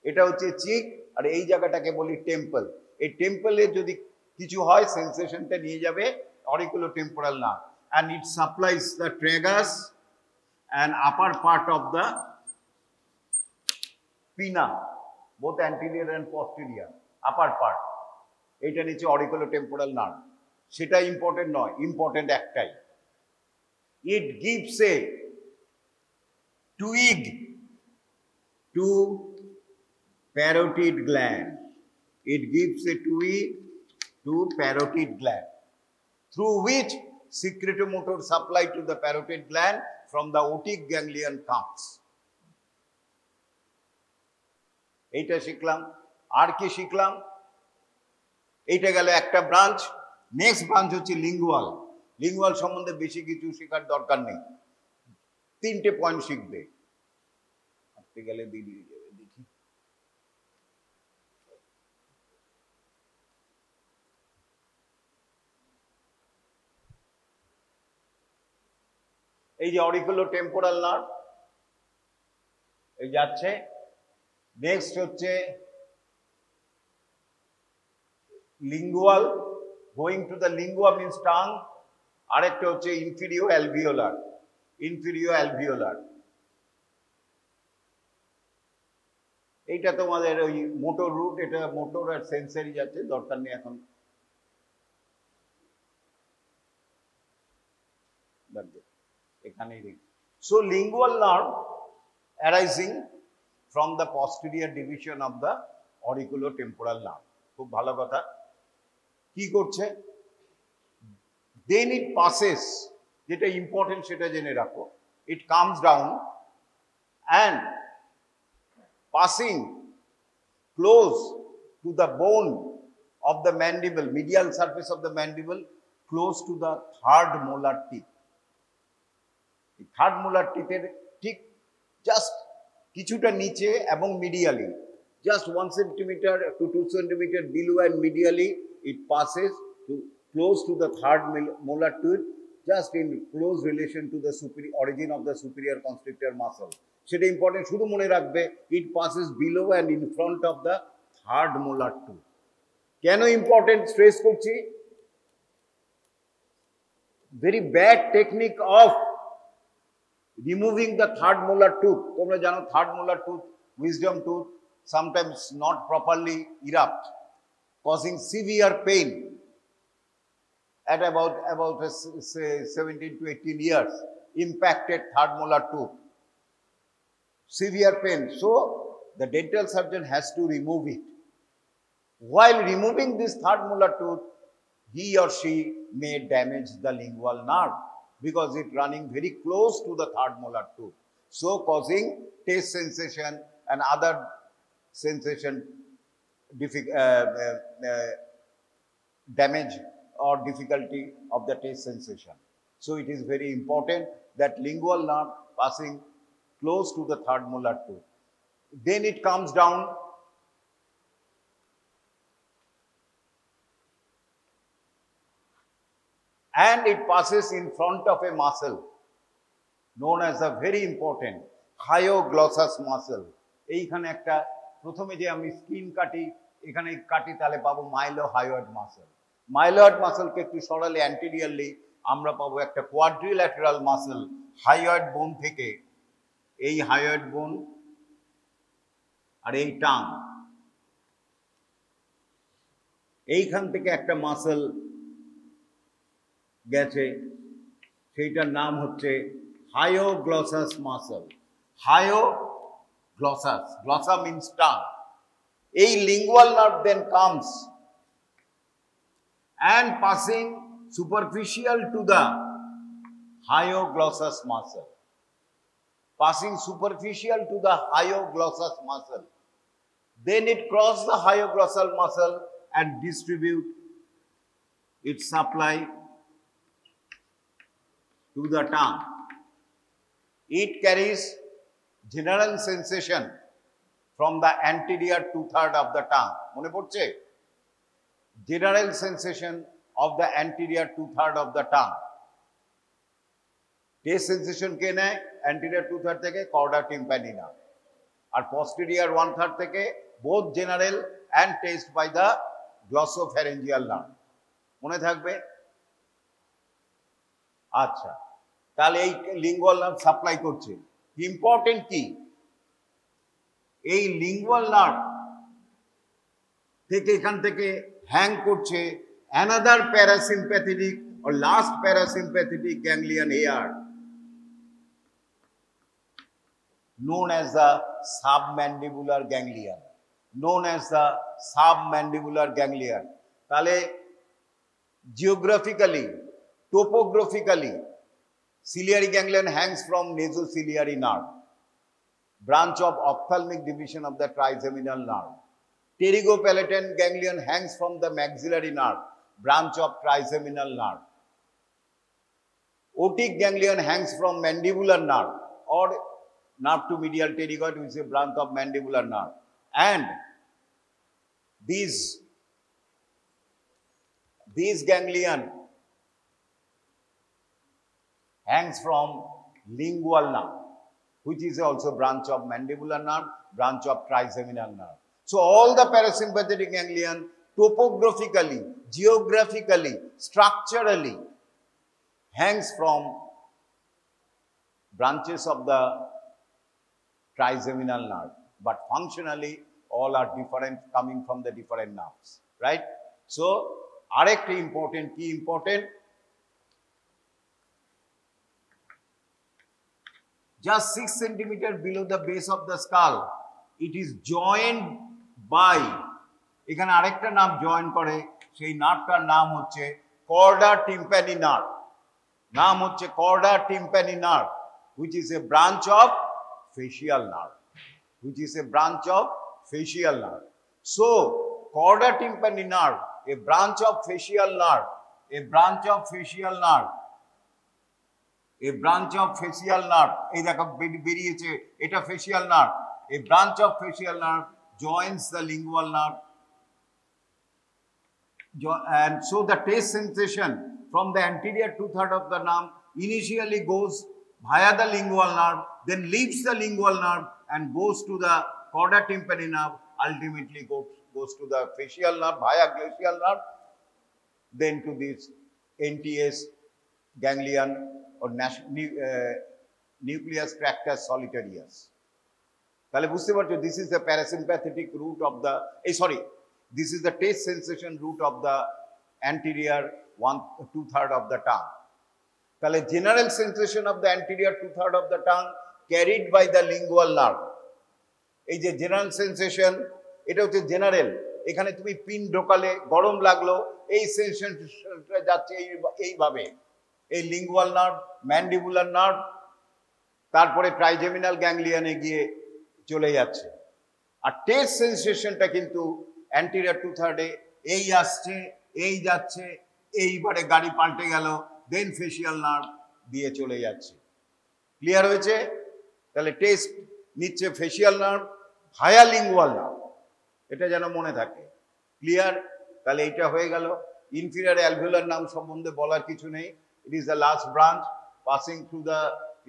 এটা হচ্ছে চিক, আর এই জায়গাটাকে বলি টেম্পল। এই টেম্পলে যদি কিছু হয় সেন্সেশনটা নিয়ে যাবে অরিকুলোটেম্পোরাল nerve, and it supplies the tragus and upper part of the pinna, both anterior and posterior, upper part, এইটা নিচে অরিকুলোটেম্পোরাল নার্ভ। সেটা ইম্পর্টেন্ট নয়, ইম্পর্টেন্ট একটাই, it gives a twig to parotid gland. It gives a twig to parotid gland, through which secretomotor supply to the parotid gland from the otic ganglion comes. এইটা শিখলাম। আর কি শিখলাম? এইটা গেল একটা ব্রাঞ্চ। নেক্সট ব্রাঞ্চ হচ্ছে lingual. Lingual সম্বন্ধে বেশি কিছু শেখার দরকার নেই, তিনটে পয়েন্ট শিখবে। আপনি গেলে বেরিয়ে যাবে, দেখি। এই যে অরিকুলোটেম্পোরাল নার্ভ, এই যাচ্ছে। নেক্সট হচ্ছে lingual, going to the lingua means tongue. আরেকটা হচ্ছে ইনফিরিও অ্যালভিওলার, ইনফিরিও অ্যালভিওলার। এইটা তোমাদের ওই মোটর রুট, এটা মোটর আর সেন্সরি যাচ্ছে, দরকার নেই এখন। এখানেই রেখে। So lingual nerve arising from the posterior division of the auriculotemporal nerve. খুব ভালো কথা। কি করছে? Then it passes, যেটা ইম্পর্টেন্ট সেটা জেনে রাখো, it comes down and passing close to the bone of the mandible, medial surface of the mandible, close to the third molar teeth. Third molar টিথের ঠিক জাস্ট কিছুটা নিচে এবং মিডিয়ালি, just 1 centimeter to 2 centimeter below and medially it passes to close to the third molar tooth, just in close relation to the superior origin of the superior constrictor muscle. সেটা important, শুধু মনে রাখবে it passes below and in front of the third molar tooth. কেন important stress করছি? very bad technique of removing the third molar tooth. তোমরা জানো third molar tooth, wisdom tooth, sometimes not properly erupt, causing severe pain at about 17 to 18 years. Impacted third molar tooth, severe pain. So the dental surgeon has to remove it. While removing this third molar tooth, he or she may damage the lingual nerve, because it running very close to the third molar tooth, so causing taste sensation and other sensation damage or difficulty of the taste sensation. So it is very important that lingual nerve passing close to the third molar tooth. Then it comes down and it passes in front of a muscle known as a very important hyoglossus muscle. এইখানে একটা প্রথমে যে আমি skin কাটি, এখানে কাটি, তাহলে পাবো মাইলোহায়োয়েড মাসল। মাইলোহায়োয়েড মাসলকে একটু সরালে অ্যান্টেরিয়রলি আমরা পাবো একটা কোয়াড্রিল্যাটারাল মাসল হায়োয়েড বোন থেকে, এই হায়োয়েড বোন আর এই টাং, এইখান থেকে একটা মাসল গেছে, সেইটার নাম হচ্ছে hyoglossus muscle. Hyoglossus, glossa means tongue. এই lingual nerve then comes and passing superficial to the hyoglossus muscle, passing superficial to the hyoglossus muscle. Then it crosses the hyoglossal muscle and distribute its supply to the tongue. It carries general sensation from the anterior two-third of the tongue. মনে পড়ছে? General sensation of the anterior two-third of the tongue. Taste sensation কে নেয়? Anterior two-third থেকে chorda tympaniana, আর posterior one-third থেকে both general and taste by the glossopharyngeal nerve. মনে থাকবে? আচ্ছা, তাহলে এই লিঙ্গুয়াল নার্ভ সাপ্লাই করছে। ইম্পর্টেন্ট কি? এই লিঙ্গুয়াল নার্ভ থেকে এখান থেকে হ্যাং করছে another parasympathetic or last parasympathetic ganglion hair known as the submandibular ganglion, known as the submandibular ganglion. তাহলে geographically, topographically, ciliary ganglion hangs from nasociliary nerve, branch of ophthalmic division of the trigeminal nerve. Pterygopalatine ganglion hangs from the maxillary nerve, branch of trigeminal nerve. Otic ganglion hangs from mandibular nerve or nerve to medial pterygoid, which is a branch of mandibular nerve. And these ganglion hangs from lingual nerve, which is also branch of mandibular nerve, branch of trigeminal nerve. So all the parasympathetic ganglion topographically, geographically, structurally hangs from branches of the trigeminal nerve. but functionally all are different, coming from the different nerves, right? So arekta important, key important, just 6 centimeter below the base of the skull, it is joined by, এখানে আরেকটা নাম join করে, সেই নার্ভটার নাম হচ্ছে Korda tympani nerve, নাম হচ্ছে Korda tympani nerve, which is a branch of facial nerve, which is a branch of facial nerve. So chorda tympani nerve, a branch of facial nerve, a branch of facial nerve, a branch of facial nerve, এই দেখো বেরিয়েছে, এটা facial nerve, a branch of facial nerve joins the lingual nerve, and so the taste sensation from the anterior 2/3 of the nerve initially goes via the lingual nerve, then leaves the lingual nerve and goes to the chorda tympani nerve, ultimately goes to the facial nerve via glacial nerve, then to this NTS ganglion or nucleus tractus solitarius. তাহলে বুঝতে পারছো, this is the parasympathetic route of the, this is the taste sensation route of the anterior 2/3 of the tongue. তাহলে general sensation of the anterior 2/3 of the tongue carried by the lingual nerve. এই যে general sensation, এটা হচ্ছে general, এখানে তুমি pin ঢোকালে গরম লাগলো, এই সেন্সেশনটা যাচ্ছে এইভাবে, এই লিঙ্গুয়াল নার্ভ, ম্যান্ডিবুলার নার্ভ, তারপরে ট্রাইজেমিনাল গ্যাংলিয়নে গিয়ে চলে যাচ্ছে। আর টেস্ট সেন্সেশনটা কিন্তু অ্যান্টেরিয়র 2/3 এই আসছে, এই যাচ্ছে, এইবারে গাড়ি পাল্টে গেল, দেন ফেসিয়াল নার্ভ দিয়ে চলে যাচ্ছে। ক্লিয়ার হয়েছে? তাহলে টেস্ট নিচ্ছে ফেসিয়াল নার্ভ ভায়া লিঙ্গুয়াল নার্ভ, এটা যেন মনে থাকে। ক্লিয়ার? তাহলে এইটা হয়ে গেল। ইনফিরিয়র অ্যালভিওলার নাম সম্বন্ধে বলার কিছু নেই। It is the last branch passing through the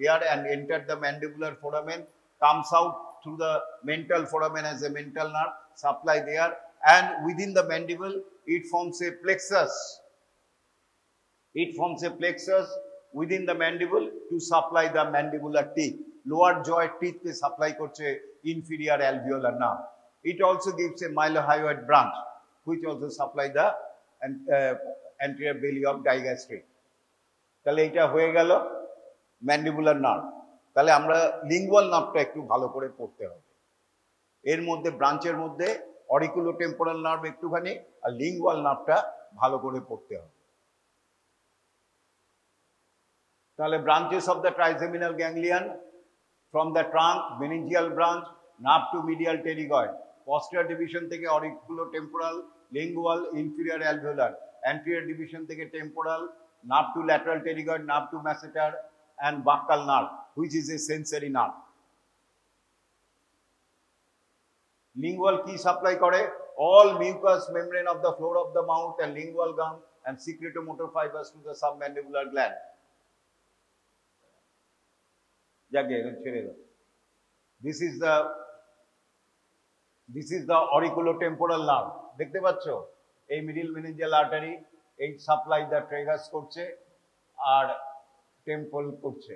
ear and enter the mandibular foramen, comes out through the mental foramen as a mental nerve, supply there, and within the mandible it forms a plexus. It forms a plexus within the mandible to supply the mandibular teeth. Lower jaw teeth ke supply korche inferior alveolar nerve. It also gives a mylohyoid branch which also supply the anterior belly of digastric. তাহলে এটা হয়ে গেল mandibular nerve. তাহলে আমরা lingual নার্ভটা একটু ভালো করে পড়তে হবে। এর মধ্যে ব্রাঞ্চের মধ্যে অরিকুলোটেম্পোরাল নার্ভ একটুখানি, আর লিঙ্গুয়াল নার্ভটা ভালো করে পড়তে হবে। তাহলে branches of the trigeminal ganglion from the trunk, meningeal branch, nerve to medial pterygoid, posterior division থেকে auriculotemporal, lingual, inferior alveolar, anterior division থেকে temporal, nerve to lateral pterygoid, nerve to masseter, and buccal nerve, which is a sensory nerve. Lingual key supply করে all mucous membrane of the floor of the mouth and lingual gum and secretomotor fibers to the submandibular gland. যাকে ছেড়ে দাও। This is the auriculotemporal nerve. দেখতে পাচ্ছ এই middle meningeal artery এই supply দা ট্রেগাস করছে আর temple করছে।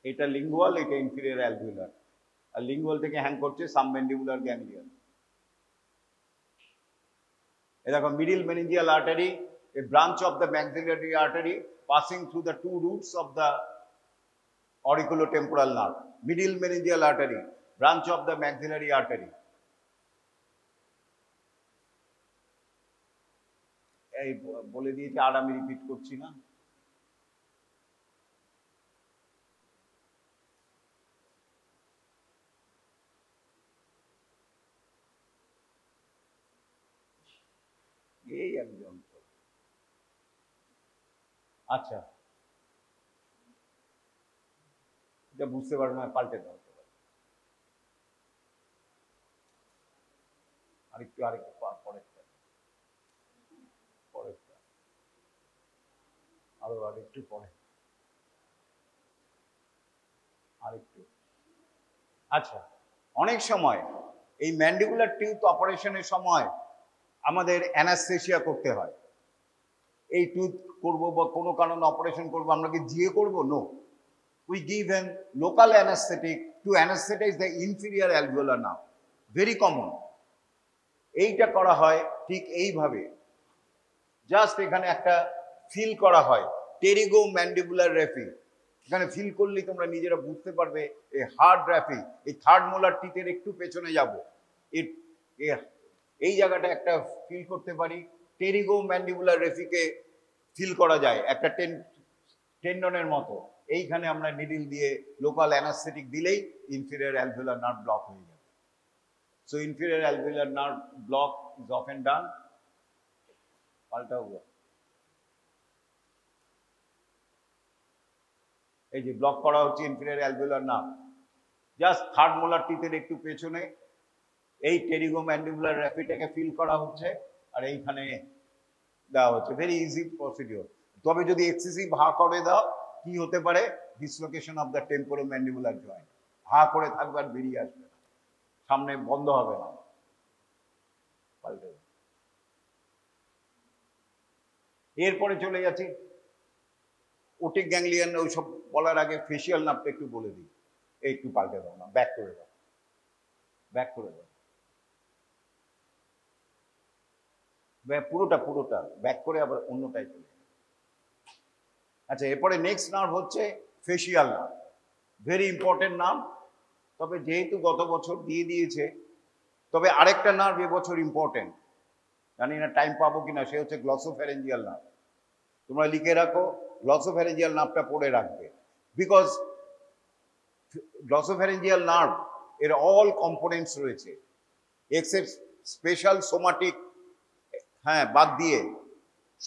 এটা লিঙ্গুয়াল, এটা ইনফিরিয়র অ্যালভিওলার, আর লিঙ্গুয়াল থেকে হ্যাং করছে সাবম্যান্ডিবুলার গ্যাংলিয়ন। এই দেখো middle meningeal artery, a branch of the maxillary artery passing through the two roots of the auriculotemporal nerve. Middle meningeal artery, branch of the maxillary artery. এই বলে দিয়েছি, আর আমি repeat করছি না। এই একজন। আচ্ছা, এটা বুঝতে পারবে না, পাল্টে দাও। আরেকটু পরেরটা আরেকটু পরে আরেকটু। আচ্ছা, অনেক সময় এই ম্যান্ডিবুলার টিউথ অপারেশনের সময় আমাদের অ্যানাস্থেসিয়া করতে হয়। এই টুথ করব বা কোনো কারণে অপারেশন করব, আমরা কি জিয়ে করব? No, we give an local anaesthetic to anaesthetise the inferior alveolar nerve, very common. এইটা করা হয় ঠিক এইভাবে, জাস্ট এখানে একটা ফিল করা হয়, টেরিগো ম্যান্ডিবুলার র্যাফি। এখানে ফিল করলেই তোমরা নিজেরা বুঝতে পারবে এই হার্ড র্যাফি। এই থার্ড মোলার টিথের একটু পেছনে যাব, এই জায়গাটা একটা ফিল করতে পারি। টেরিগো ম্যান্ডিবুলার র্যাফিকে ফিল করা যায় একটা টেন্ডনের মতো। এইখানে আমরা নিডিল দিয়ে লোকাল অ্যানাস্থেটিক দিলেই ইনফিরিয়র অ্যালভিওলার নার্ভ ব্লক হয়ে যাবে। So inferior alveolar nerve block is often done. পাল্টা হুয়া, এই যে ব্লক করা হচ্ছে inferior alveolar nerve, just third molar টিথের একটু পেছনে এই টেরিগো ম্যান্ডিবুলার র্যাফিটাকে ফিল করা হচ্ছে আর এইখানে দেওয়া হচ্ছে। Very easy procedure. তবে যদি এক্সেসিভ হা করে দাও, কি হতে পারে? Dislocation of the temporomandibular joint. হা করে থাকবে আর বেরিয়ে আসবে না, সামনে বন্ধ হবে না। পাল্টে এরপরে চলে যাচ্ছি ওটিক গ্যাংলিয়ন। ওইসব বলার আগে ফেসিয়াল নার্ভটা একটু বলে দিই। এই একটু পাল্টে দাও না, ব্যাক করে দাও, ব্যাক করে দাও, পুরোটা ব্যাক করে আবার অন্যটাই চলে। আচ্ছা, এরপরে নেক্সট নার্ভ হচ্ছে facial nerve, very important nerve. তবে যেহেতু গত বছর দিয়ে দিয়েছে, তবে আরেকটা নার্ভ এবছর ইম্পর্টেন্ট, জানি না টাইম পাবো কিনা, সে হচ্ছে গ্লসোফ্যারেঞ্জিয়াল নার্ভ। তোমরা লিখে রাখো, গ্লসোফ্যারেঞ্জিয়াল নার্ভটা পড়ে রাখবে, বিকজ গ্লসোফ্যারেঞ্জিয়াল নার্ভ এর অল কম্পোনেন্টস রয়েছে এক্সেপ্ট স্পেশাল সোমাটিক, হ্যাঁ, বাদ দিয়ে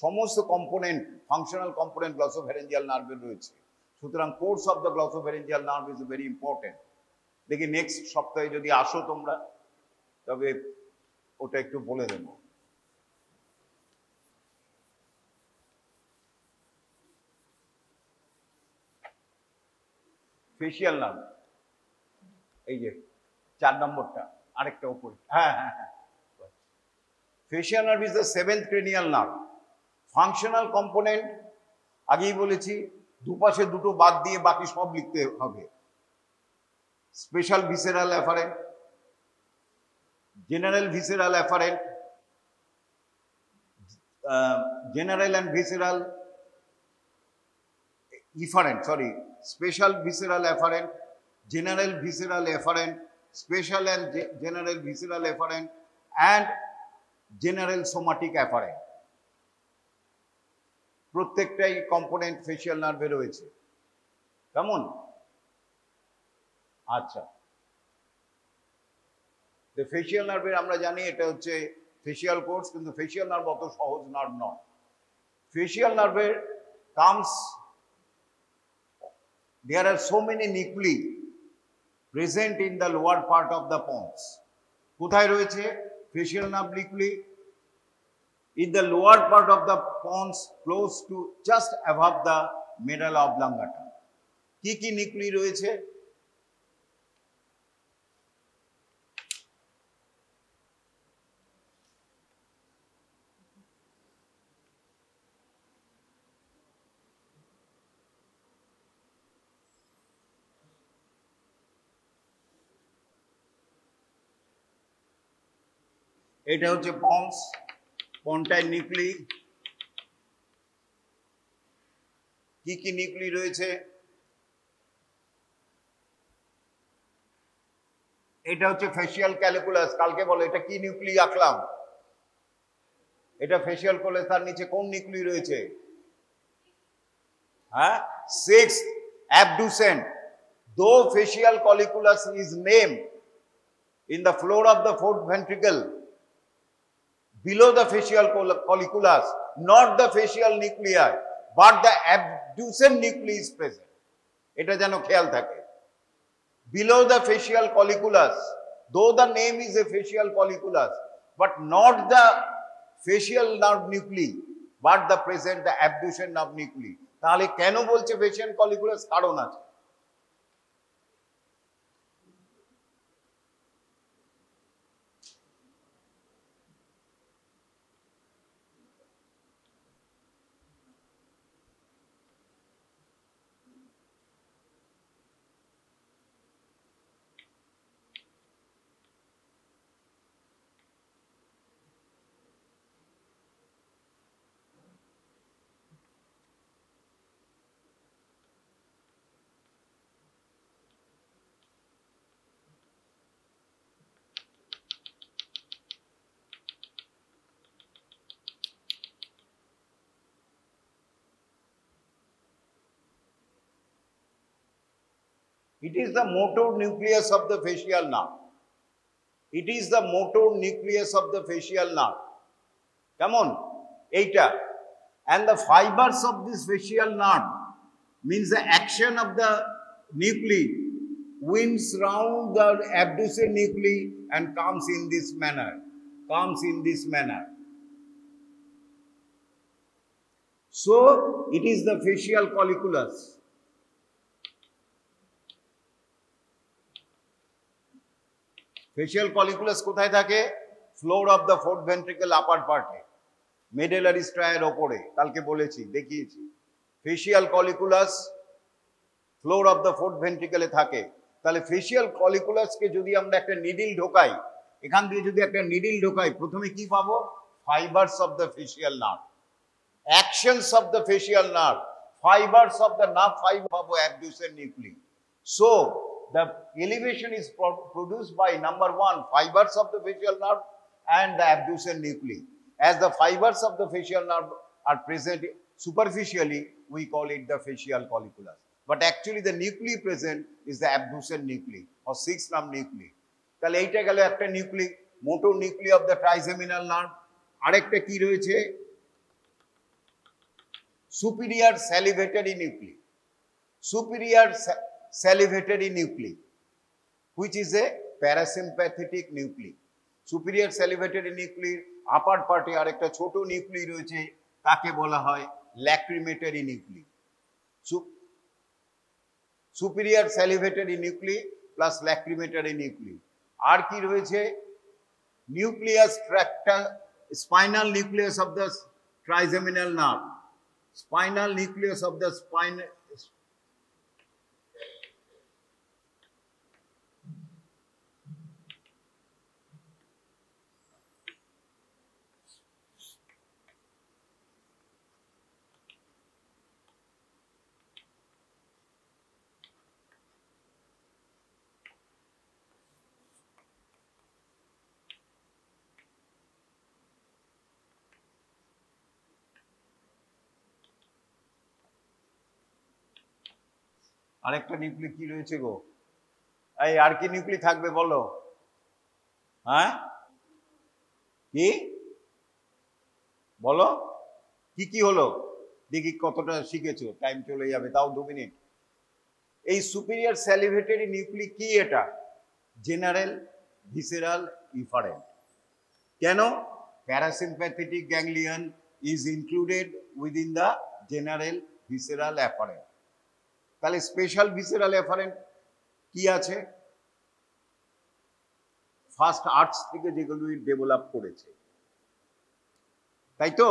সমস্ত কম্পোনেন্ট, ফাংশনাল কম্পোনেন্ট গ্লসোফ্যারেঞ্জিয়াল নার্ভের রয়েছে। সুতরাং course of the glossopharyngeal nerve is very important. দেখি নেক্সট সপ্তাহে যদি আসো তোমরা, তবে ওটা একটু বলে দেব। ফেসিয়াল নার্ভ, এই যে 4 নম্বরটা, আরেকটা উপরে, হ্যাঁ হ্যাঁ হ্যাঁ। Facial nerve is the 7th cranial nerve. Functional component আগেই বলেছি, দুপাশে দুটো বাদ দিয়ে বাকি সব লিখতে হবে। Special visceral afferent, general visceral afferent, general and visceral efferent, sorry, special visceral afferent, general visceral afferent, special and general visceral afferent and general somatic afferent. প্রত্যেকটাই কম্পোনেন্ট ফেসিয়াল নার্ভে রয়েছে, কেমন? আচ্ছা, ফেসিয়াল নার্ভের আমরা জানি এটা হচ্ছে ফেসিয়াল কোর্স, কিন্তু ফেসিয়াল নার্ভ অত সহজ নার্ভ নয়। ফেসিয়াল নার্ভের comes, there are so many nuclei present in the lower part of the pons. কোথায় রয়েছে facial nerve nuclei? In the lower part of the pons, close to just above the medulla oblongata. কি কি nuclei রয়েছে? এটা হচ্ছে ponds, পন্টাইন nuclei. কি কি nuclei রয়েছে? এটা হচ্ছে ফেসিয়াল ক্যালিকুলাস। কালকে বলো এটা কি নিউক্লি আঁকলাম? এটা ফেসিয়াল কোলেস। তার নিচে কোন নিউক্লি রয়েছে? হ্যাঁ, 6th abducent. Though facial colliculus is named in the floor of the fourth ventricle, below the facial colliculus, not the facial nuclei, but the abducent nuclei is present. এটা যেন খেয়াল থাকে। Below the facial colliculus, though the name is a facial colliculus, but not the facial nerve nuclei, but the present the abducent nerve nuclei. তাহলে কেন বলছে facial colliculus? কারণ আছে। It is the motor nucleus of the facial nerve. It is the motor nucleus of the facial nerve. Come on, Eta. And the fibers of this facial nerve means the action of the nuclei winds round the abducens nuclei and comes in this manner. So, it is the facial colliculus. Facial colliculus কোথায় থাকে? Floor of the fourth ventricle upper part. Medullary striaর ওপরে, কালকে বলেছি, দেখিয়েছি। Facial colliculus floor of the fourth ventricle থাকে। তাহলে facial colliculus কে যদি আমরা একটা নিডল ঢোকাই, এখান দিয়ে যদি একটা নিডল ঢোকাই, প্রথমে কি পাবো? Fibers of the facial nerve. Actions of the facial nerve. Fibers of the nerve fiber পাবো abducens nuclei. So, the elevation is produced by number one, fibers of the facial nerve and the abducens nuclei. As the fibers of the facial nerve are present superficially, we call it the facial colliculus. But actually the nuclei present is the abducens nuclei or sixth nerve nuclei. তাহলে এইটা গেল একটা nuclei, motor nuclei of the trigeminal nerve. আরেকটা কি রয়েছে? Superior salivatory nuclei. Superior salivatory nuclei, which is a parasympathetic nuclei. Superior salivatory nuclei upper পার্টে আরেকটা ছোট নিউক্লি রয়েছে, তাকে বলা হয় lacrimatory nuclei. Superior salivatory nuclei plus lacrimatory nuclei. আর কি রয়েছে? নিউক্লিয়াস ট্র্যাক্টা, spinal nucleus of the trigeminal nerve. Spinal nucleus of the spine, আরেকটা নিউক্লি কি রয়েছে গো? এই আর কি নিউক্লি থাকবে বলো? হ্যাঁ, কি বলো? কি কি হলো দেখি, কতটা শিখেছো? টাইম চলে যাবে, তাও 2 মিনিট। এই সুপিরিয়র স্যালিভেটরি নিউক্লি কি? এটা জেনারেল ভিসেরাল ইফারেন্ট। কেন? Parasympathetic ganglion is included within the general visceral afferent. তাহলে স্পেশাল ভিসেরাল অ্যাফারেন্ট কি আছে? ফার্স্ট আর্টস থেকে যেগুলো ডেভেলপ করেছে, তাই তো?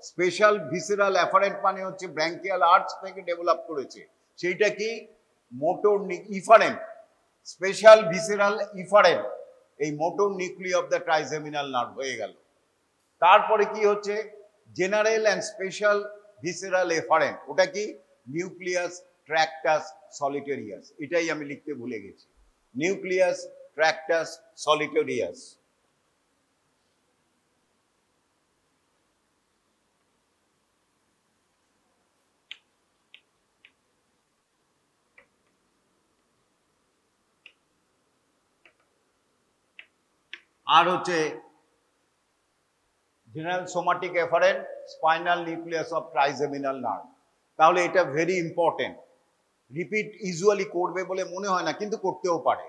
স্পেশাল ভিসেরাল অ্যাফারেন্ট মানে হচ্ছে ব্র্যাঙ্কিয়াল আর্টস থেকে ডেভেলপ করেছে। সেইটা কি? Motor efferent, special visceral efferent, এই motor nuclei of the trigeminal nerve হয়ে গেল। তারপরে কি হচ্ছে? General and special visceral afferent. ওটা কি? Nucleus tractus solitarius. এটাই আমি লিখতে ভুলে গেছি, নিউক্লিয়াস ট্র্যাক্টাস সলিটেরিয়াস। আর হচ্ছে general somatic efferent, spinal nucleus of trigeminal nerve. তাহলে এটা ভেরি ইম্পর্টেন্ট। রিপিট ইউজুয়ালি করবে বলে মনে হয় না, কিন্তু করতেও পারে।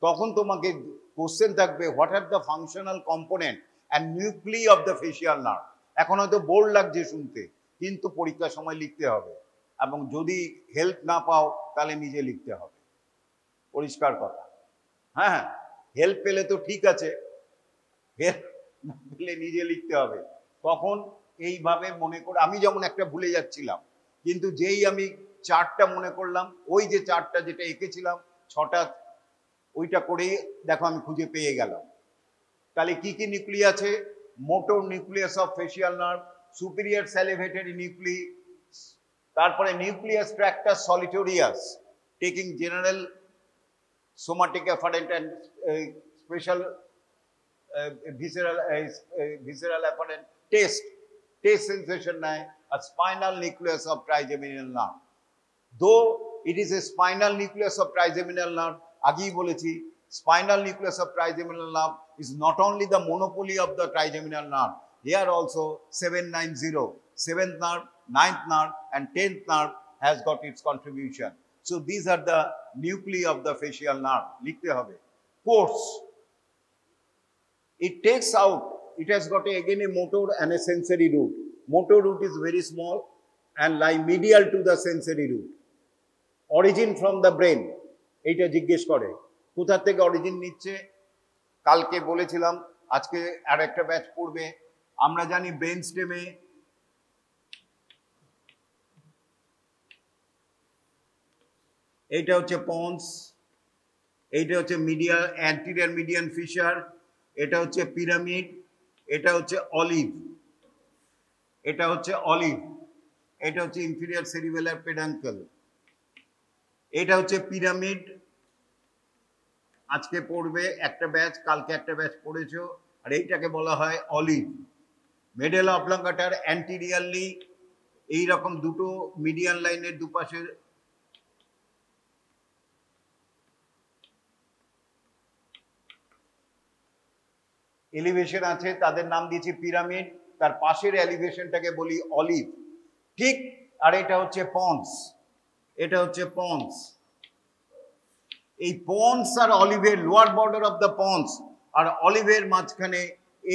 তখন তোমাকে কোশ্চেন থাকবে, what are the functional component and nuclei of the facial nerve. এখন হয়তো বোর্ড লাগছে শুনতে, কিন্তু পরীক্ষার সময় লিখতে হবে, এবং যদি হেল্প না পাও তাহলে নিজে লিখতে হবে। পরিষ্কার কথা। হ্যাঁ হ্যাঁ, হেল্প পেলে তো ঠিক আছে, হেল্প না পেলে নিজে লিখতে হবে। তখন এইভাবে মনে করে, আমি যেমন একটা ভুলে যাচ্ছিলাম, কিন্তু যেই আমি চার্টটা মনে করলাম, ওই যে চার্টটা যেটা এঁকেছিলাম 6টা, ওইটা করেই দেখো আমি খুঁজে পেয়ে গেলাম। তাহলে কি কি নিউক্লি আছে? Motor nucleus of facial nerve, superior salivatory nuclei, তারপরে nucleus tractus solitarius taking general somatic afferent and special visceral afferent taste sensation নাই, আর spinal nucleus of trigeminal nerve. Though it is a spinal nucleus of trigeminal nerve. আগেই বলেছি, spinal nucleus of trigeminal nerve is not only the monopoly of the trigeminal nerve. Here also 790, 7th nerve, 9th nerve and 10th nerve has got its contribution. So these are the nuclei of the facial nerve. লিখতে হবে. Course. It takes out, it has got again a motor and a sensory root. Motor root is very small and lie medial to the sensory root. Origin from the brain. এইটা জিজ্ঞেস করে কোথা থেকে origin নিচ্ছে। কালকে বলেছিলাম, আজকে আর একটা ব্যাচ পড়বে। আমরা জানি ব্রেন স্টেমে এইটা হচ্ছে পন্স, এইটা হচ্ছে মিডিয়াল অ্যান্টিরিয়র মিডিয়ান ফিশার, এটা হচ্ছে পিরামিড, এটা হচ্ছে অলিভ, এটা হচ্ছে অলিভ, এটা হচ্ছে ইনফিরিয়র সেরিবেলার পেডাঙ্কল, এটা হচ্ছে পিরামিড। আজকে পড়বে একটা ব্যাচ, কালকে একটা ব্যাচ পড়েছো। আর এইটাকে বলা হয় অলিভ। মেডেলা অবলঙ্গাটার অ্যান্টিরিয়ারলি এইরকম দুটো মিডিয়ান লাইনের দুপাশে এলিভেশন আছে, তাদের নাম দিয়েছি পিরামিড। তার পাশের এলিভেশনটাকে বলি অলিভ, ঠিক। আর এটা হচ্ছে পন্স, এটা হচ্ছে পন্স। এই পন্স আর অলিভের lower border of the pons আর অলিভের মাঝখানে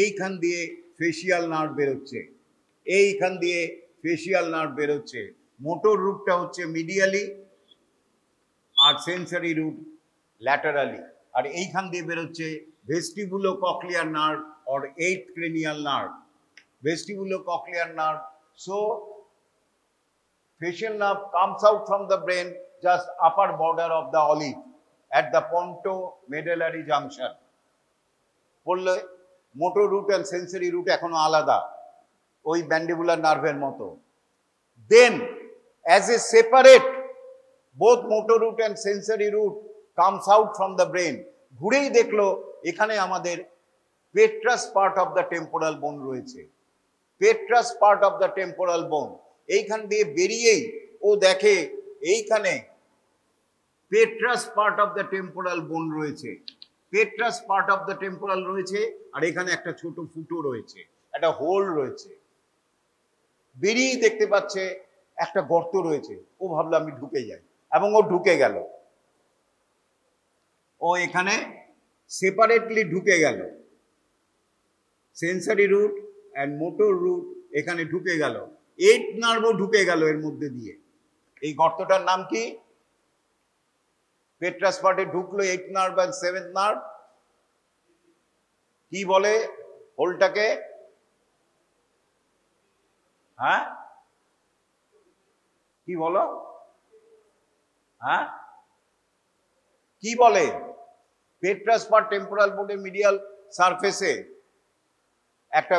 এইখান দিয়ে ফেসিয়াল নার্ভ বেরোচ্ছে, এইখান দিয়ে ফেসিয়াল নার্ভ বেরোচ্ছে। মোটর রুটটা হচ্ছে মিডিয়ালি আর সেন্সরি রুট ল্যাটারালি। আর এইখান দিয়ে বেরোচ্ছে vestibulocochlear nerve or 8th cranial nerve. Vestibulocochlear nerve. So facial nerve comes out from the brain just upper border of the olive at the pontomedullary junction. বললে motor root and sensory root এখনো আলাদা, ওই mandibular nerve মতো। Then as a separate, both motor root and sensory root comes out from the brain. ঘুরেই দেখলো এখানে আমাদের পেট্রাস part of the temporal বোন রয়েছে। পেট্রাস পার্ট অফ দ্য টেম্পোরাল বোন এইখান দিয়ে বেরিয়েই ও দেখে এইখানে পেট্রাস পার্ট অফ দ্য টেম্পোরাল বোন রয়েছে, পেট্রাস পার্ট অফ দ্য টেম্পোরাল রয়েছে। আর এখানে একটা ছোট ফুটো রয়েছে, একটা হোল রয়েছে। বেরিয়েই দেখতে পাচ্ছে একটা গর্ত রয়েছে। ও ভাবলো আমি ঢুকে যাই, এবং ও ঢুকে গেল। ও এখানে সেপারেটলি ঢুকে গেল। Sensory root and motor root এখানে ঢুকে গেল। 8th নার্ভও ঢুকে গেল এর মধ্যে দিয়ে। এই গর্তটার নাম কি? পেট্রাস পার্টে ঢুকলো 8th নার্ভ আর 7th নার্ভ। কি বলে হোলটাকে? হ্যাঁ, কি বলো? হ্যাঁ, কি বলে? পেট্রাস পার্ট টেম্পোরাল বোনের মিডিয়াল সারফেসে একটা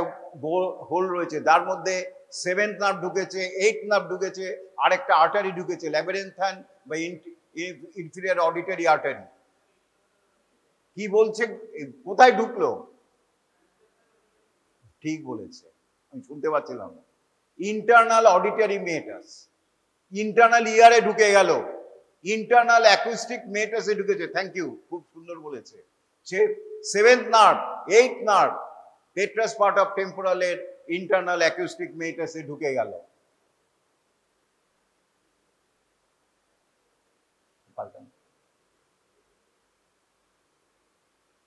হোল রয়েছে, তার মধ্যে 7th নার্ভ ঢুকেছে, 8th নার্ভ ঢুকেছে, আর একটা আর্টারি ঢুকেছে, ল্যাবিরিনথাইন বা ইনফিরিয়র অডিটরি আর্টারি। কি বলছে? কোথায় ঢুকলো? ঠিক বলেছে, আমি শুনতে পাচ্ছিলাম না। ইন্টারনাল অডিটরি মেটাস, ইন্টারনাল ইয়ারে ঢুকে গেল, ইন্টারনাল অ্যাকুস্টিক মেটাসে ঢুকেছে। থ্যাংক ইউ, খুব সুন্দর বলেছে। সে 7th nerve, 8th nerve petrous part of টেম্পোরালের ইন্টারনাল অ্যাকুস্টিক মেটাসে ঢুকে গেল।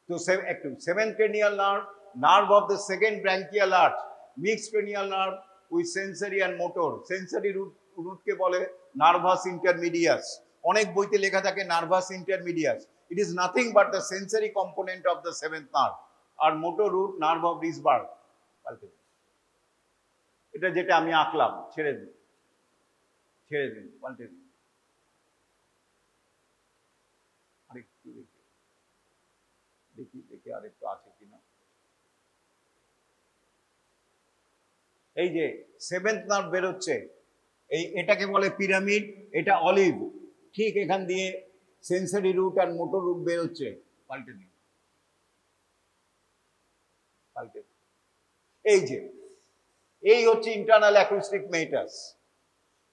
তো একটু 7th cranial nerve, nerve of the 2nd branchial arch, mixed cranial nerve with sensory and motor. Sensory root কে বলে নার্ভাস ইন্টারমিডিয়াস। অনেক বইতে লেখা থাকে nervus intermedius. It is nothing but the sensory component of the 7th nerve. আর motor root nerve of Wrisberg. এটা যেটা আমি আঁকলাম, ছেড়ে দিন, ছেড়ে দিন, পাল্টে দিন। আরেকটু দেখি দেখি দেখি আরেকটু আছে কিনা। এই যে 7th নার্ভ বেরোচ্ছে, এটাকে বলে পিরামিড, এটা অলিভ। ঠিক এখান দিয়ে সেন্সরি রুট আর মোটর রুট বেরোচ্ছে। পাল্টে দিন, পাল্টে দিন। এই যে এই হচ্ছে ইন্টারনাল অ্যাকুস্টিক মেটাস।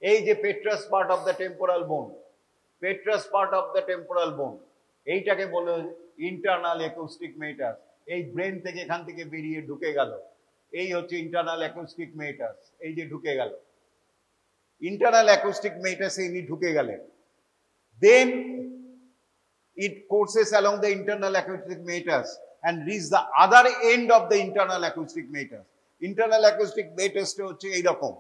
এই যে পেট্রাস পার্ট অফ দ্য টেম্পোরাল বোন, petrous part of the temporal bone. এইটাকে বলে ইন্টারনাল অ্যাকুস্টিক মেটাস। এই ব্রেন থেকে এখান থেকে বেরিয়ে ঢুকে গেল, এই হচ্ছে ইন্টারনাল অ্যাকুস্টিক মেটাস। এই যে ঢুকে গেল ইন্টারনাল অ্যাকুস্টিক মেটাসে ইনি ঢুকে গেলেন। দেন it courses along the internal acoustic meatus and reach the other end of the internal acoustic meatus. Internal acoustic meatus টা হচ্ছে এই রকম।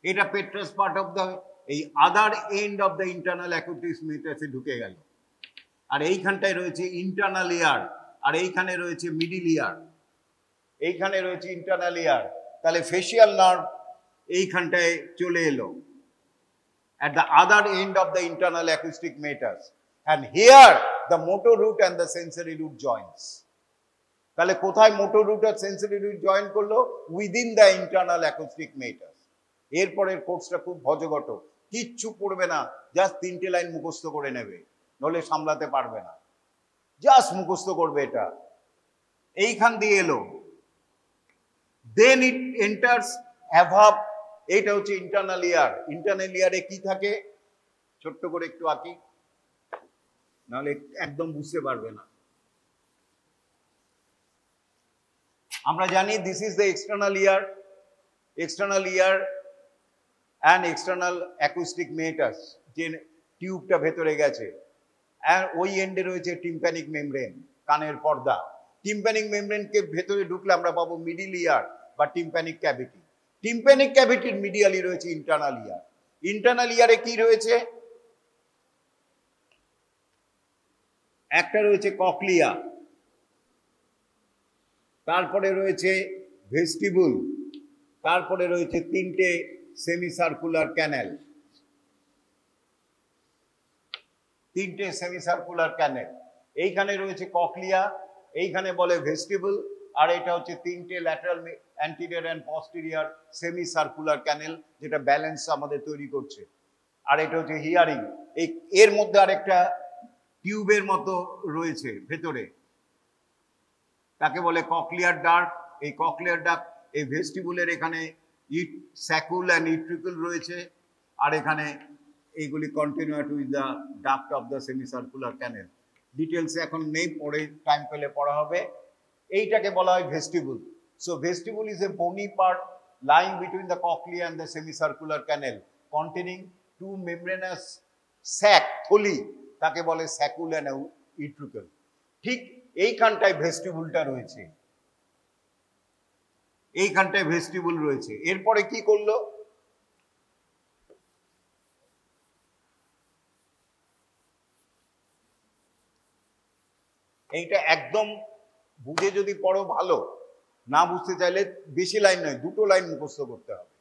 এটা পেট্রাস পার্ট অফ দ্য এই other end of the internal acoustic মেটাসে ঢুকে গেল। আর এইখানটায় রয়েছে ইন্টারনাল ইয়ার, আর এইখানে রয়েছে মিডিল ইয়ার, এইখানে রয়েছে ইন্টারনাল ইয়ার। তাহলে ফেসিয়াল নার্ভ এইখানটায় চলে এলো at the other end of the internal acoustic meatus, and here the motor root and the sensory root joins. তাহলে কোথায় মোটর রুট আর সেন্সরি রুট জয়েন করলো? Within the internal acoustic meatus. এরপরের কোর্সটা খুব ভজঘট, কিচ্ছু পড়বে না, জাস্ট 3টে লাইন মুখস্থ করে নেবে, নলে সামলাতে পারবে না, জাস্ট মুখস্থ করবে এটা। এইখান দিয়ে এলো, দেন ইট এন্টার্স অ্যাভাব, এইটা হচ্ছে ইন্টারনাল ইয়ার। ইন্টারনাল ইয়ারে কি থাকে ছোট্ট করে একটু আঁকি, নাহলে একদম বুঝতে পারবে না। আমরা জানি this is the external ear, external ear and external acoustic meatus, যে টিউবটা ভেতরে গেছে। আর ওই এন্ডে রয়েছে টিম্প্যানিক মেমব্রেন, কানের পর্দা। টিম্প্যানিক মেমব্রেনকে ভেতরে ঢুকলে আমরা পাবো মিডিল ইয়ার বা টিম্প্যানিক ক্যাভিটি। টিম্প্যানিক ক্যাভিটির মিডিয়ালি রয়েছে ইন্টারনাল ইয়ার। ইন্টারনাল ইয়ারে কি রয়েছে? একটা রয়েছে ককলিয়া, তারপরে রয়েছে ভেস্টিবুল, তারপরে রয়েছে 3টে সেমি সার্কুলার ক্যানেল, 3টে সেমি সার্কুলার ক্যানেল। এইখানে রয়েছে ককলিয়া, এইখানে বলে ভেস্টিবুল, আর এটা হচ্ছে 3টে lateral anterior and posterior semi circular ক্যানেল, যেটা ব্যালেন্স আমাদের তৈরি করছে। আর এটা হচ্ছে হিয়ারিং। এর মধ্যে আরেকটা টিউবের মতো রয়েছে ভেতরে, তাকে বলে ককলিয়ার ডাক্ট। এই ককলিয়ার ডাক্ট, এই ভেস্টিবুলের এখানে স্যাকুল অ্যান্ড ইট্রিকল রয়েছে, আর এখানে এইগুলি continuous with the duct of the semicircular canal. ডিটেলসে এখন নেই, পরে টাইম পেলে পড়া হবে। এইটাকে বলা হয় vestibule. So vestibule is a bony part lying between the cochlea and the semicircular canal containing 2 membranous sac, থলি, তাকে বলে স্যাকুল অ্যান্ড ইট্রিকল। ঠিক এইখানটায় ভেস্টিবুলটা রয়েছে, এইখানটায় ভেস্টিবুল রয়েছে। এরপরে কি করলো? এইটা একদম বুঝে যদি পড়ো ভালো, না বুঝতে চাইলে বেশি লাইন নয়, 2টো লাইন মুখস্থ করতে হবে।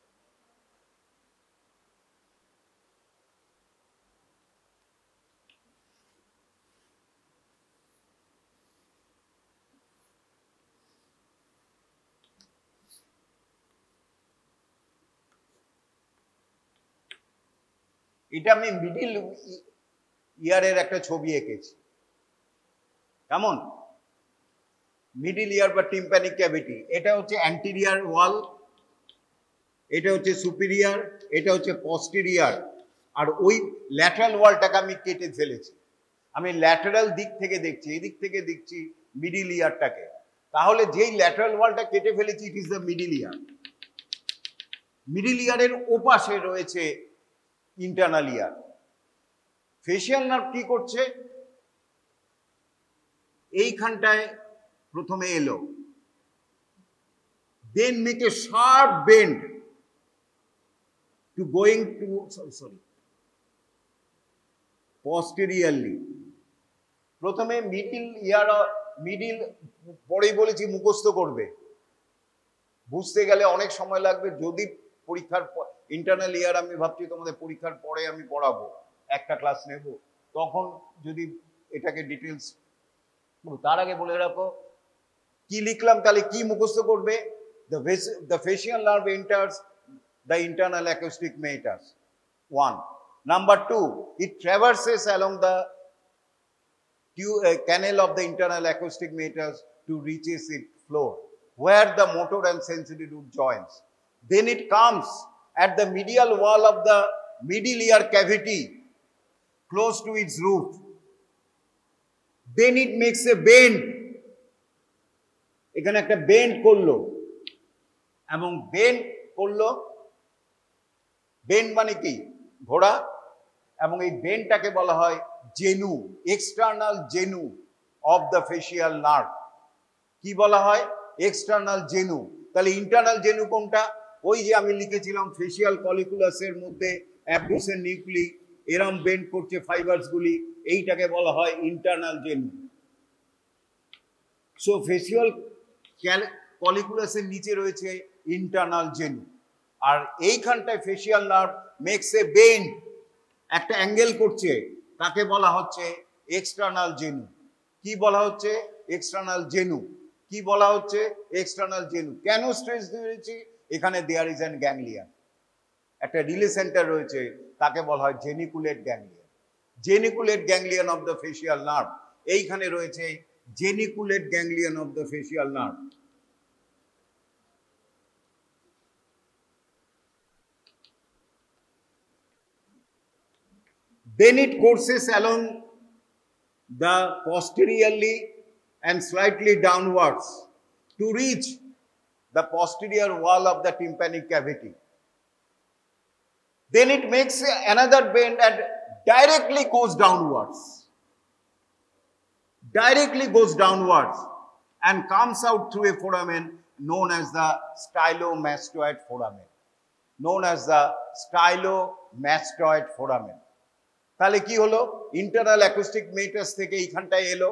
এটা আমি মিডিল ইয়ারের একটা ছবি এঁকেছি। কেমন? মিডিল ইয়ার বা টিম্প্যানিক ক্যাভিটি, এটা হচ্ছে অ্যান্টিরিয়ার ওয়াল, এটা হচ্ছে সুপিরিয়ার, এটা হচ্ছে পস্টেরিয়ার, আর ওই ল্যাটারাল ওয়ালটাকে আমি কেটে ফেলেছি। আমি ল্যাটারাল দিক থেকে দেখছি, এই দিক থেকে দেখছি মিডিল ইয়ারটাকে। তাহলে যেই ল্যাটারাল ওয়ালটা কেটে ফেলেছি, it is the middle ear. Middle ইয়ারের ওপাশে রয়েছে ইন্টারনাল ইয়ার। ফেসিয়াল নার্ভ কি করছে? এইখানটায় প্রথমে এলো, then make a sharp bend to going to posteriorly. প্রথমে মিডিল ইয়ার, মিডিল পরেই বলেছি মুখস্থ করবে, বুঝতে গেলে অনেক সময় লাগবে। যদি পরীক্ষার ইন্টারনাল ইয়ার আমি ভাবছি তোমাদের পরীক্ষার পরে আমি পড়াবো, একটা ক্লাস নেব, তখন যদি এটাকে ডিটেলস, তার আগে বলে রাখো কি লিখলাম, তাহলে কি মুখস্থ করবে? The facial nerve enters the internal acoustic meatus. 1. Number 2, it traverses along the canal of the internal acoustic meatus to reaches its floor, where the motor and sensory root joins. Then it comes at the medial wall of the middle ear cavity close to its roof. Then it makes a bend. এখানে একটা bend করলো এবং bend করলো, bend মানে কি ঘোড়া, এবং এই বেন্ডটাকে বলা হয় genu, external genu of the facial nerve. কি বলা হয়? External genu. তাহলে ইন্টারনাল জেনু কোনটা? ওই যে আমি লিখেছিলাম ফেসিয়াল কলিকুলাসের মধ্যে অ্যাবডুসেন নিউক্লি এরম বেন্ড করছে ফাইবারস গুলি, এইটাকে বলা হয় ইন্টারনাল জেনু। সো ফেসিয়াল কলিকুলাসের নিচে রয়েছে ইন্টারনাল জেনু, আর এইখানটায় facial nerve makes a bend, একটা অ্যাঙ্গেল করছে, তাকে বলা হচ্ছে এক্সটার্নাল জেনু। কি বলা হচ্ছে? External genu. কি বলা হচ্ছে? External genu. কেন স্ট্রেস দিয়েছি? এখানে দেয়ার ইজ অ্যান গ্যাংলিয়ন, একটা রিলে সেন্টার রয়েছে, তাকে বলা হয় geniculate ganglion. Geniculate ganglion of the facial nerve, এইখানে রয়েছে geniculate ganglion of the facial nerve. Then it courses along the posteriorly and slightly downwards to reach the posterior wall of the tympanic cavity. Then it makes another bend and directly goes downwards. Directly goes downwards and comes out through a foramen known as the stylomastoid foramen. Known as the stylomastoid foramen. তাহলে কি হলো? Internal acoustic মেটাস থেকে এইখানটায় এলো,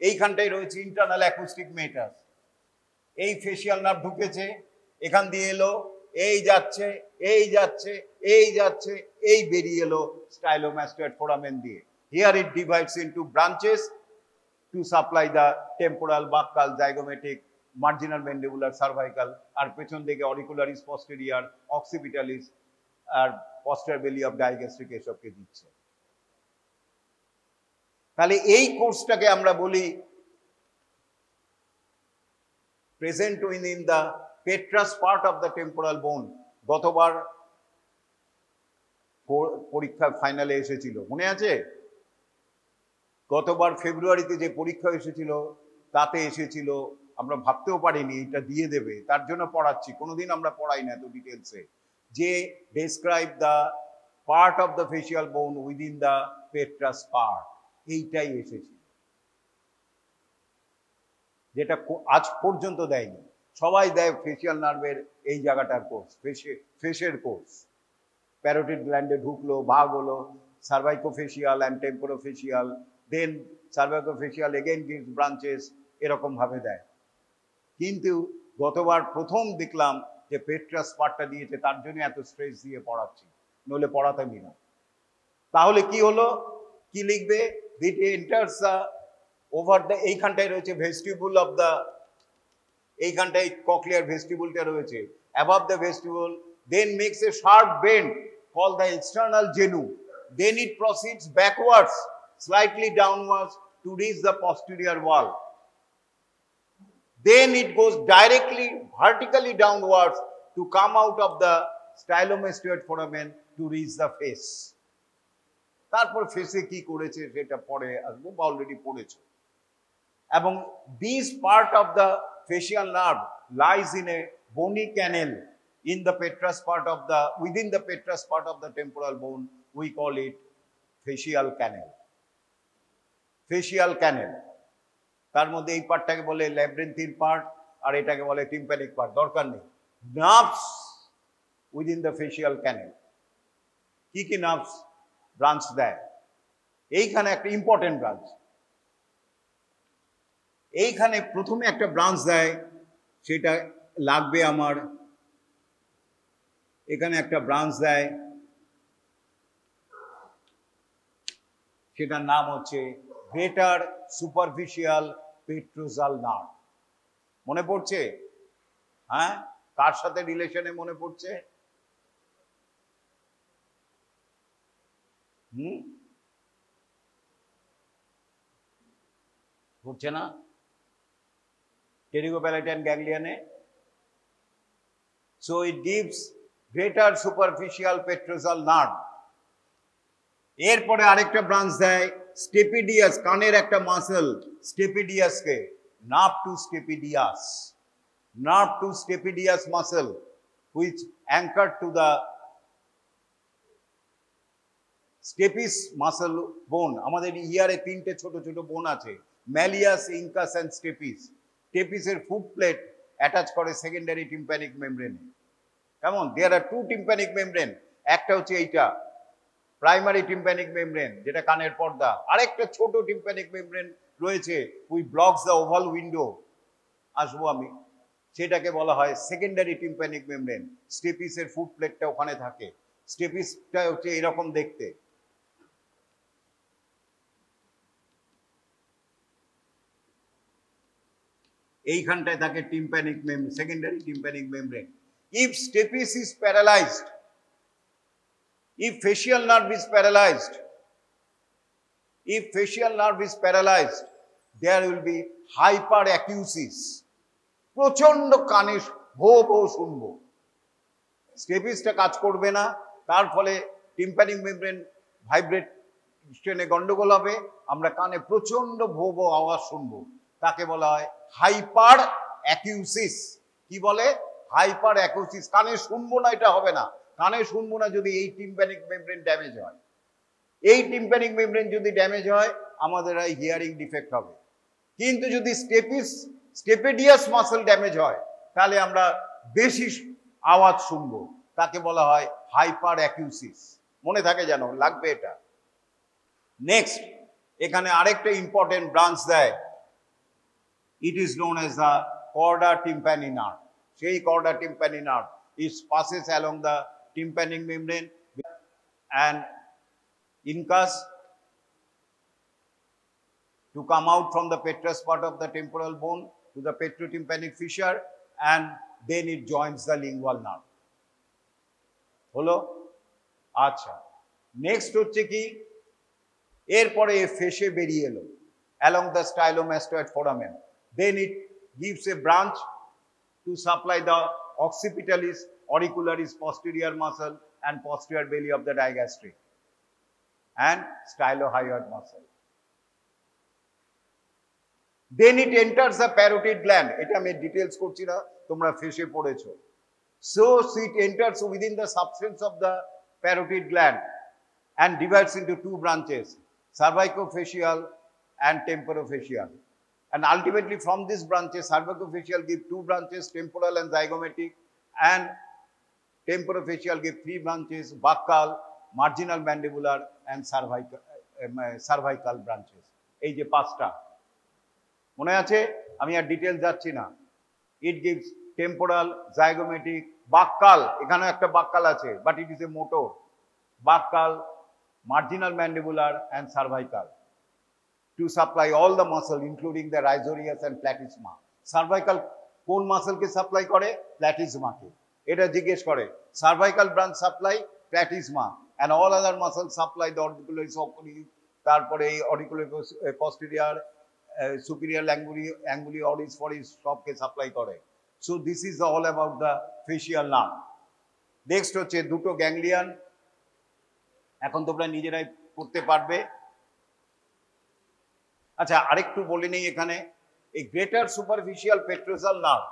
এইখানটায় রয়েছে internal acoustic মেটাস। এই facial nerve ঢুকেছে, এখান দিয়ে এলো, এই যাচ্ছে, এই যাচ্ছে, এই যাচ্ছে, এই বেরিয়ে এলো স্টাইলোমাস্টয়েড ফোরামেন দিয়ে। Here it divides into branches to supply the temporal, buccal, zygomatic, marginal mandibular, cervical, আর পেছন দিকে অরিকুলারিস পস্টেরিয়ার, অক্সিপিটালিস আর posterior belly of digastric এসবকে দিচ্ছে। তাহলে এই কোর্সটাকে আমরা বলি present within the petrous part of the temporal bone. গতবার পরীক্ষা ফাইনালে এসেছিল, মনে আছে? গতবার ফেব্রুয়ারিতে যে পরীক্ষা এসেছিল তাতে এসেছিল, আমরা ভাবতেও পারিনি এটা দিয়ে দেবে, তার জন্য পড়াচ্ছি। কোনোদিন আমরা পড়াই না এত ডিটেলসে। যে describe the part of the facial bone within the petrous part, এইটাই এসেছিল, যেটা আজ পর্যন্ত দেয়নি। সবাই দেয় ফেসিয়াল নার্ভের এই জায়গাটার কোর্স, ফেসের কোর্স। প্যারোটিড গ্ল্যান্ডে ঢুকলো, ভাগ হলো, cervicofacial and temporofacial, then cervicofacial again gives branches, এরকম ভাবে দেয়। কিন্তু গতবার প্রথম দেখলাম যে পেট্রাস পার্টটা দিয়েছে, তার জন্য এত স্ট্রেস দিয়ে পড়াচ্ছি, নইলে পড়াতামই না। তাহলে কি হলো? কি লিখবে? ইট এন্টার্স ওভার দ্য, এইখানটায় রয়েছে ভেস্টিবুল অফ দ্য, এইখানটায় কক্লিয়ার ভেস্টিবুলটা রয়েছে, above the vestibule, then makes a sharp bend call the external genu, then it proceeds backwards slightly downwards to reach the posterior wall. Then it goes directly vertically downwards to come out of the stylomastoid foramen to reach the face. তারপর ফেসে কি করেছে সেটা পরে আসবো, বা already পড়েছে। এবং this part of the facial nerve lies in a bony canal in the petrous part of the, within the petrous part of the temporal bone. We call it facial canal. Facial canal. তার মধ্যে এই পার্টটাকে বলে ল্যাব্রিন্থিন part, আর এটাকে বলে tympanic part, দরকার নেই। Nerves within the facial ক্যানেল, কি কি নার্ভস ব্রাঞ্চ দেয়? এইখানে একটা ইম্পর্টেন্ট ব্রাঞ্চ, এইখানে প্রথমে একটা ব্রাঞ্চ দেয়, সেটা লাগবে আমার, এখানে একটা ব্রাঞ্চ দেয়, সেটার নাম হচ্ছে গ্রেটার সুপারফিশিয়াল পেট্রোজাল নার্ভ। মনে পড়ছে? হ্যাঁ, কার সাথে রিলেশনে মনে পড়ছে? পড়ছে না? টেরিগোপ্যালেটিয়ান গ্যাংলিয়নে। So it gives greater superficial petrosal nerve. এরপরে আরেকটা ব্রাঞ্চ দেয় স্টেপিডিয়াস, কানের একটা মাসেল স্টেপিডিয়াসকে, nerve to stapedius, nerve to stapedius muscle which anchor to the stapes muscle bone. আমাদের ইয়ারে তিনটে ছোট ছোট বোন আছে, ম্যালিয়াস, ইনকাস অ্যান্ড স্টেপিস। স্টেপিসের ফুট প্লেট অ্যাটাচ করে সেকেন্ডারি টিম্প্যানিক মেমব্রেনে। কেমন? There are two tympanic membrane, একটা হচ্ছে এইটা প্রাইমারি টিম্প্যানিক মেমব্রেন যেটা কানের পর্দা, আরেকটা ছোট টিম্প্যানিক মেমব্রেন রয়েছে we blocks the oval window, আসবো আমি, সেটাকে বলা হয় সেকেন্ডারি টিম্প্যানিক মেমব্রেন। স্টেপিসের ফুট প্লেটটা ওখানে থাকে। স্টেপিসটা হচ্ছে এরকম দেখতে। এইখানটায় থাকে tympanic secondary tympanic membrane. If stapes is paralyzed, if facial nerve is paralyzed, if facial nerve is paralyzed, there will be hyperacusis. প্রচন্ড কানে ভো ভো শুনবো, স্টেপিসটা কাজ করবে না, তার ফলে টিম্প্যানিক মেমব্রেন ভাইব্রেশনে গন্ডগোল হবে, আমরা কানে প্রচন্ড ভো ভো আওয়াজ শুনবো, তাকে বলা হয় হাইপার অ্যাকিউসিস। কি বলে? হাইপার অ্যাকিউসিস। কানে শুনবো না এটা হবে না, কানে শুনবো না যদি এই টিম্প্যানিক মেমব্রেন ড্যামেজ হয়। এই টিম্প্যানিক মেমব্রেন যদি ড্যামেজ হয় আমাদের হিয়ারিং ডিফেক্ট হবে। কিন্তু যদি স্টেপিডিয়াস মাসেল ড্যামেজ হয় তাহলে আমরা বেশি আওয়াজ শুনবো, তাকে বলা হয় হাইপার অ্যাকিউসিস। মনে থাকে যেন, লাগবে এটা। নেক্সট এখানে আরেকটা ইম্পর্টেন্ট ব্রাঞ্চ দেয়, it is known as the chorda tympani nerve. সেই chorda tympani nerve is passes along the tympanic membrane and incus to come out from the petrous part of the temporal bone to the petrotympanic fissure, and then it joins the lingual nerve. হলো? আচ্ছা, next হচ্ছে কি, এরপরে ফেসে বেরিয়ে এলো along the stylomastoid foramen, then it gives a branch to supply the occipitalis, auricularis posterior muscle and posterior belly of the digastric and stylohyoid muscle. Then it enters the parotid gland. এটা আমি details করছি না, তোমরা ফেসে পড়েছো। So it enters within the substance of the parotid gland and divides into two branches, cervicofacial and temporofacial. And ultimately from these branches, cervicofacial give two branches, temporal and zygomatic, and temporofacial give three branches, buccal, marginal mandibular and cervical branches. এই যে পাঁচটা মনে আছে, আমি আর detail যাচ্ছি না। It gives temporal, zygomatic, buccal, এখানে একটা বাক্কাল আছে but it is a motor, buccal, marginal mandibular and cervical, to supply all the muscle including the rhizorius and platysma. Cervical কোন মাসেলকে সাপ্লাই করে? প্ল্যাটিজমাকে। এটা জিজ্ঞেস করে। Cervical branch supply platysma and all other muscles supply the auricularis oculis, তারপরে এই auricularis posterior, superior anguli oris foris সবকে supply করে। So this is all about the facial nerve. Next হচ্ছে দুটো গ্যাংলিয়ন, এখন তোমরা নিজেরাই করতে পারবে। আচ্ছা, আরেকটু বলে নেই এখানে, এই গ্রেটার সুপারফিশিয়াল পেট্রোজাল নার্ভ,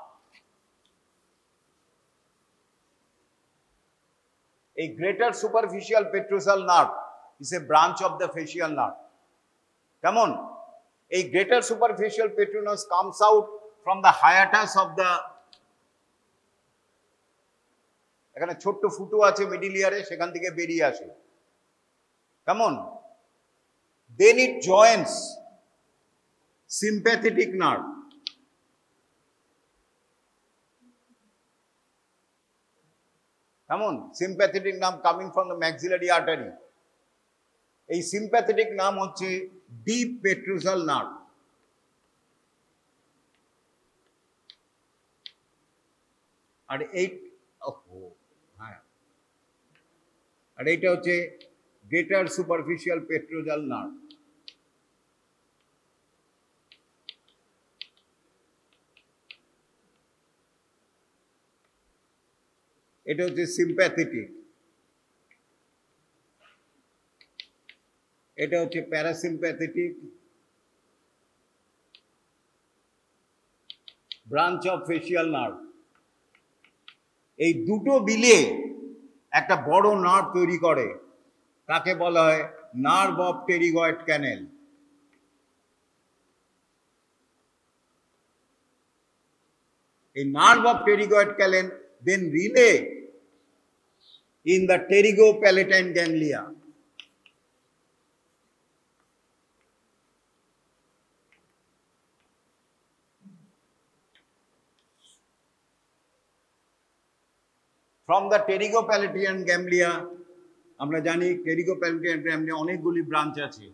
এই greater superficial petrosal nerve is a branch of the facial nerve. কেমন? এই greater superficial Petronas comes out from the hiatus of the, এখানে ছোট্ট ফুটো আছে মিডিল ইয়ারে, সেখান থেকে বেরিয়ে আসে। কেমন? দেন ইট জয়েন্টস sympathetic nerve, কেমন? sympathetic nerve coming from the maxillary artery, এই sympathetic nerve হচ্ছে deep petrosal nerve। আর এই হ্যাঁ, আর এইটা হচ্ছে greater superficial petrosal nerve। এটা হচ্ছে সিম্প্যাথেটিক, এটা হচ্ছে parasympathetic branch of facial nerve. এই দুটো মিলে একটা বড় নার্ভ তৈরি করে, তাকে বলা হয় nerve of pterygoid canal. A nerve of pterygoid canal then relay in the pterygopalatine ganglia. From the pterygopalatine ganglia, আমরা জানি pterygopalatine ganglia অনেকগুলি ব্রাঞ্চ আছে,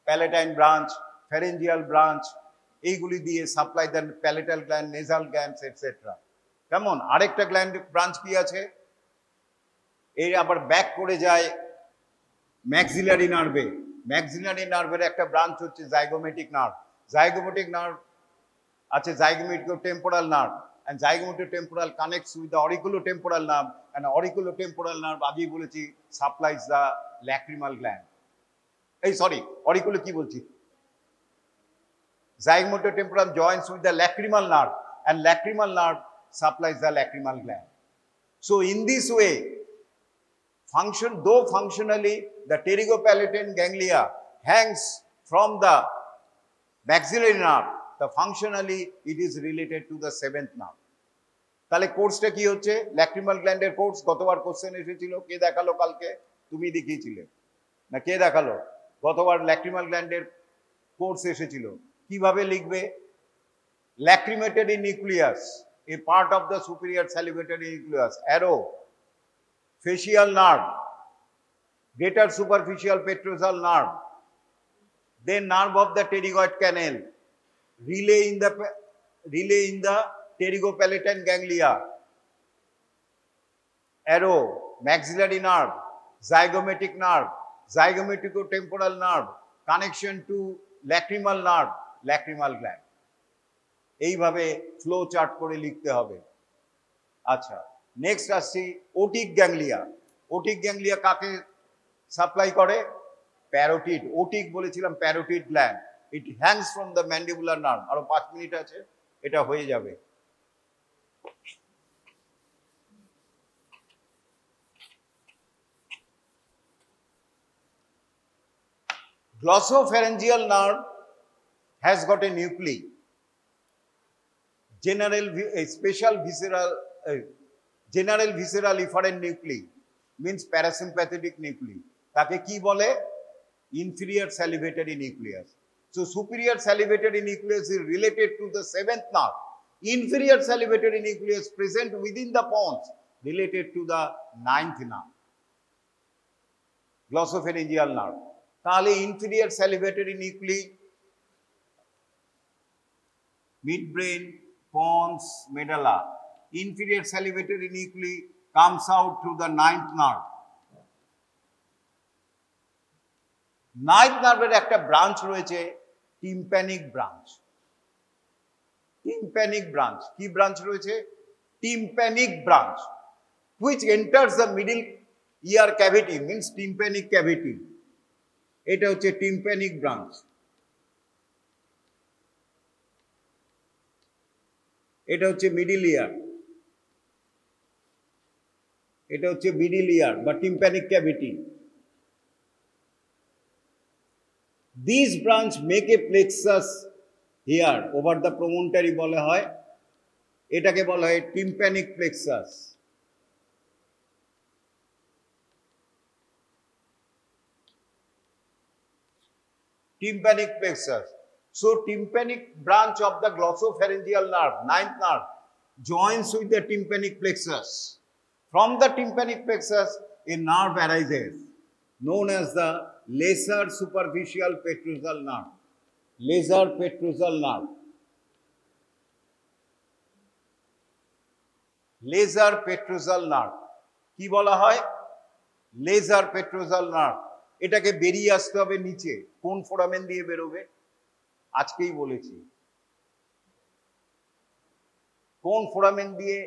প্যালেটাইন ব্রাঞ্চ, ফ্যারেঞ্জিয়াল ব্রাঞ্চ, এইগুলি দিয়ে সাপ্লাই দেন প্যালেটাল গ্ল্যান্ড, নেজাল গ্ল্যান্ডস এটসেট্রা। কেমন আরেকটা gland branch কি আছে, এই আবার ব্যাক করে যায় ম্যাক্সিলারি নার্ভে। ম্যাক্সিলারি নার্ভের একটা ব্রাঞ্চ হচ্ছে জাইগোমেটিক নার্ভ। জাইগোমেটিক নার্ভ আছে zygomatic-temporal nerve, and zygomatic-temporal connects with the auriculotemporal nerve, and auriculotemporal nerve আগেই বলেছি supplies the lacrimal gland। এই সরি অরিকুলো কি বলছি, zygomatic-temporal joins with the lacrimal nerve, and lacrimal nerve supplies the lacrimal gland. So in this way, though functionally the pterygopalatine ganglia hangs from the maxillary nerve, the functionally it is related to the seventh nerve. তাহলে কোর্সটা কি হচ্ছে, lacrimal গ্ল্যান্ডের course. গতবার question এসেছিল, কে দেখালো কালকে? তুমি দেখিয়েছিলে না, কে দেখালো? গতবার ল্যাক্রিমাল গ্ল্যান্ডের কোর্স এসেছিল। কিভাবে লিখবে? ল্যাক্রিমেটরি nucleus, a part of the superior salivatory nucleus, arrow, facial nerve, greater superficial petrosal nerve, then nerve of the pterygoid canal, relay in the pterygopalatine ganglia, arrow, maxillary nerve, zygomatic-temporal nerve, connection to lacrimal nerve, lacrimal gland। এইভাবে flow chart করে লিখতে হবে। আচ্ছা, next আসছি ওটিক ganglia. ওটিক ganglia কাকে supply করে? Parotid. ওটিক বলেছিলাম parotid gland. It Hanks from the mandibular nerve. আরো 5 মিনিট আছে, এটা হয়ে যাবে। Glossopharyngeal nerve has got a nuclei, general visceral efferent nuclei, means parasympathetic nuclei। তাকে কি বলে? Inferior salivatory nucleus। So superior salivatory nucleus is related to the seventh nerve. Inferior salivatory nucleus present within the pons related to the ninth nerve, glossopharyngeal nerve। তাহলে inferior salivatory nuclei, midbrain, pons, medulla, inferior salivatory nuclei comes out through the ninth nerve। ninth নার্ভের একটা branch রয়েছে tympanic branch. Tympanic branch কি branch রয়েছে? Tympanic branch, which enters the middle ear cavity, means tympanic cavity। এটা হচ্ছে tympanic branch. এটা হচ্ছে middle ইয়ার, এটা হচ্ছে মিডল ইয়ার বা tympanic cavity. These branch make a plexus here over the promontory বলা হয়, এটাকে বলা হয় tympanic plexus। Tympanic plexus। So tympanic branch of the glossopharyngeal nerve, ninth nerve, joins with the tympanic plexus. From the tympanic plexus, a nerve arises known as the lesser superficial petrosal nerve, lesser petrosal nerve, lesser petrosal nerve। কি বলা হয়? lesser petrosal nerve। এটাকে বেরিয়ে আসতে হবে নিচে। কোন foramen দিয়ে বেরোবে? আজকেই বলেছি কোন ফোরামেন দিয়ে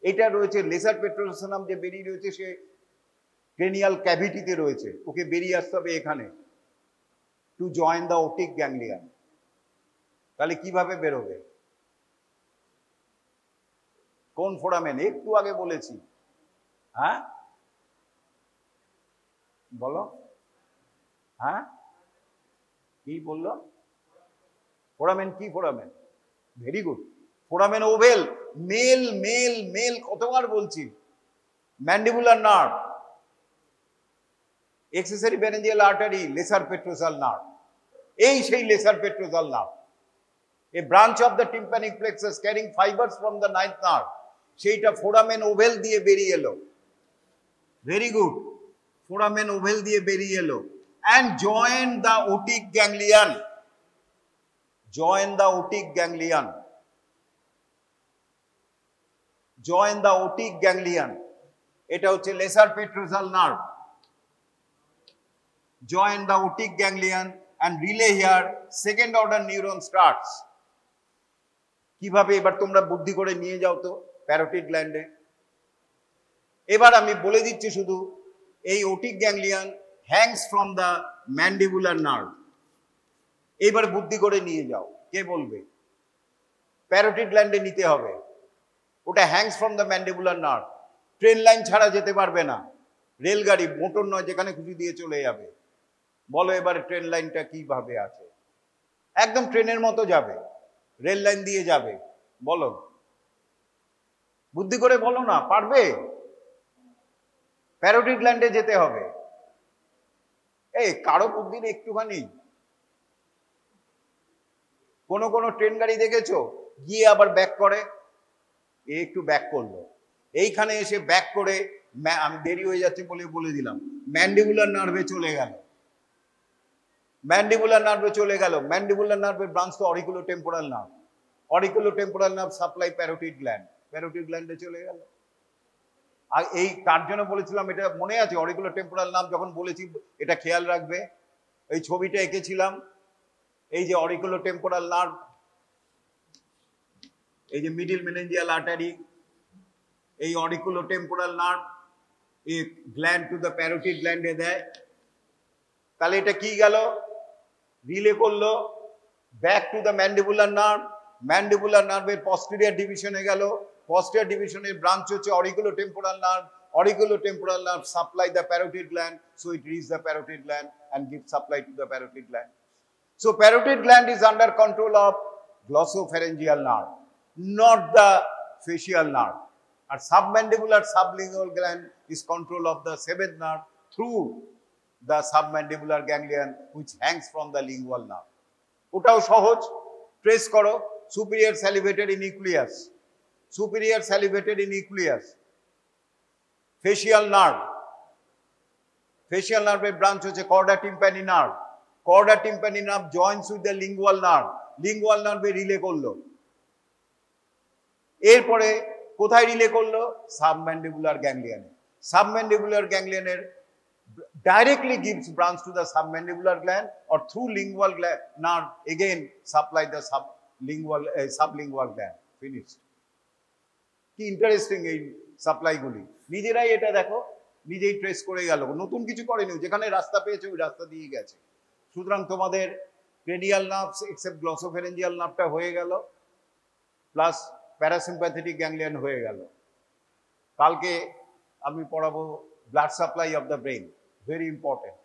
এটা রয়েছে লেসার পেট্রোসালনাম যে বেরিয়ে রয়েছে সে ক্রেনিয়াল ক্যাভিটিতে রয়েছে, ওকে বেরিয়ে আসতে হবে এখানে টু জয়েন দ্য ওটিক গ্যাংলিয়ন। তাহলে কিভাবে বেরোবে? কোন ফোরামেন? একটু আগে বলেছি। হ্যাঁ বলো, হ্যাঁ কি বললো? ফোরামেন কি foramen? Very good, foramen ovale, মেল মেল মেল, কতবার বলছি। Mandibular nerve, accessory pharyngeal artery, lesser petrosal nerve, এই সেই lesser petrosal nerve, a branch of the tympanic plexus carrying fibers from the ninth nerve, সেইটা ফোরামেন ওভেল দিয়ে বেরিয়ে এলো। ভেরি গুড, ফোরামেন ওভেল দিয়ে বেরিয়ে এলো and join the otic ganglion, join the otic ganglion, join the otic ganglion, এটা হচ্ছে lesser petrosal nerve. join the otic ganglion and relay here second order neuron starts। কিভাবে এবার তোমরা বুদ্ধি করে নিয়ে যাও তো প্যারোটিড গ্ল্যান্ডে। এবার আমি বলে দিচ্ছি শুধু, এই otic ganglion hangs from the mandibular nerve. এইবার বুদ্ধি করে নিয়ে যাও, কে বলবে? প্যারোটিড গ্ল্যান্ডে নিতে হবে, ওটা Hanks from the mandibular nerve. Train line ছাড়া যেতে পারবে না, রেলগাড়ি, মোটর নয়, যেখানে খুশি দিয়ে চলে যাবে। বলো এবারে ট্রেন লাইনটা কিভাবে আছে? একদম ট্রেনের মতো যাবে, রেল লাইন দিয়ে যাবে। বলো, বুদ্ধি করে বলো না, পারবে? প্যারোটিড গ্ল্যান্ডে যেতে হবে। এই কারো বুদ্ধির একটুখানি, কোন কোন ট্রেন গাড়ি দেখেছো গিয়ে আবার ব্যাক করে, একটু ব্যাক করলো, এইখানে এসে ব্যাক করে, আমি দেরি হয়ে যাচ্ছে বলে দিলাম, ম্যান্ডিবুলার নার্ভে চলে গেল, ম্যান্ডিবুলার নার্ভে চলে গেল। ম্যান্ডিবুলার নার্ভের ব্রাঞ্চ তো auriculotemporal nerve, auriculotemporal nerve supply parotid gland, parotid গ্ল্যান্ডে চলে গেল। আর এই তার জন্য বলেছিলাম, এটা মনে আছে, অরিকুলো টেম্পোরাল নার্ভ যখন বলেছি এটা খেয়াল রাখবে, এই ছবিটা এঁকেছিলাম, এই যে অরিকুলো টেম্পোরাল নার্ভ, এই যে মিডিল মেনেঞ্জিয়াল আর্টারি, এই অরিকুলো টেম্পোরাল নার্ভ এই গ্ল্যান্ড টু দ্য প্যারোটিড গ্ল্যান্ডে দেয়। তাহলে এটা কি গেল? রিলে করলো back to the mandibular nerve, mandibular নার্ভের পস্টেরিয়র ডিভিশনে গেল, পস্টেরিয়র ডিভিশনের ব্রাঞ্চ হচ্ছে auriculotemporal nerve, auriculotemporal nerve supply the parotid gland, so it reaches the parotid gland and gives supply to the parotid gland. So parotid gland is under control of glossopharyngeal nerve, not the facial nerve. And submandibular sublingual gland is control of the seventh nerve through the submandibular ganglion which hangs from the lingual nerve. ওটাও সহজ, trace করো, superior salivatory nucleus, superior salivatory nucleus, facial nerve, facial nerve branch হচ্ছে chorda tympani nerve, chorda tympani nerve joins with the lingual nerve, lingual nerve relay করলো, এরপরে কোথায় relay করলো? Submandibular গ্যাংলিয়নে, submandibular গ্যাংলিয়নের directly gives branch to the submandibular gland or through lingual nerve again supply the sublingual gland. Finished. কি interesting এই supply গুলি, নিজেরাই এটা দেখো, নিজেই ট্রেস করে গেল, নতুন কিছু করেনি, যেখানে রাস্তা পেয়েছে ওই রাস্তা দিয়ে গেছে। সুতরাং তোমাদের ক্রেনিয়াল নার্ভস এক্সেপ্ট গ্লসোফেরেঞ্জিয়াল নার্ভটা হয়ে গেল, প্লাস প্যারাসিম্প্যাথেটিক গ্যাংলিয়ন হয়ে গেল। কালকে আমি পড়াবো blood supply of the brain, very important.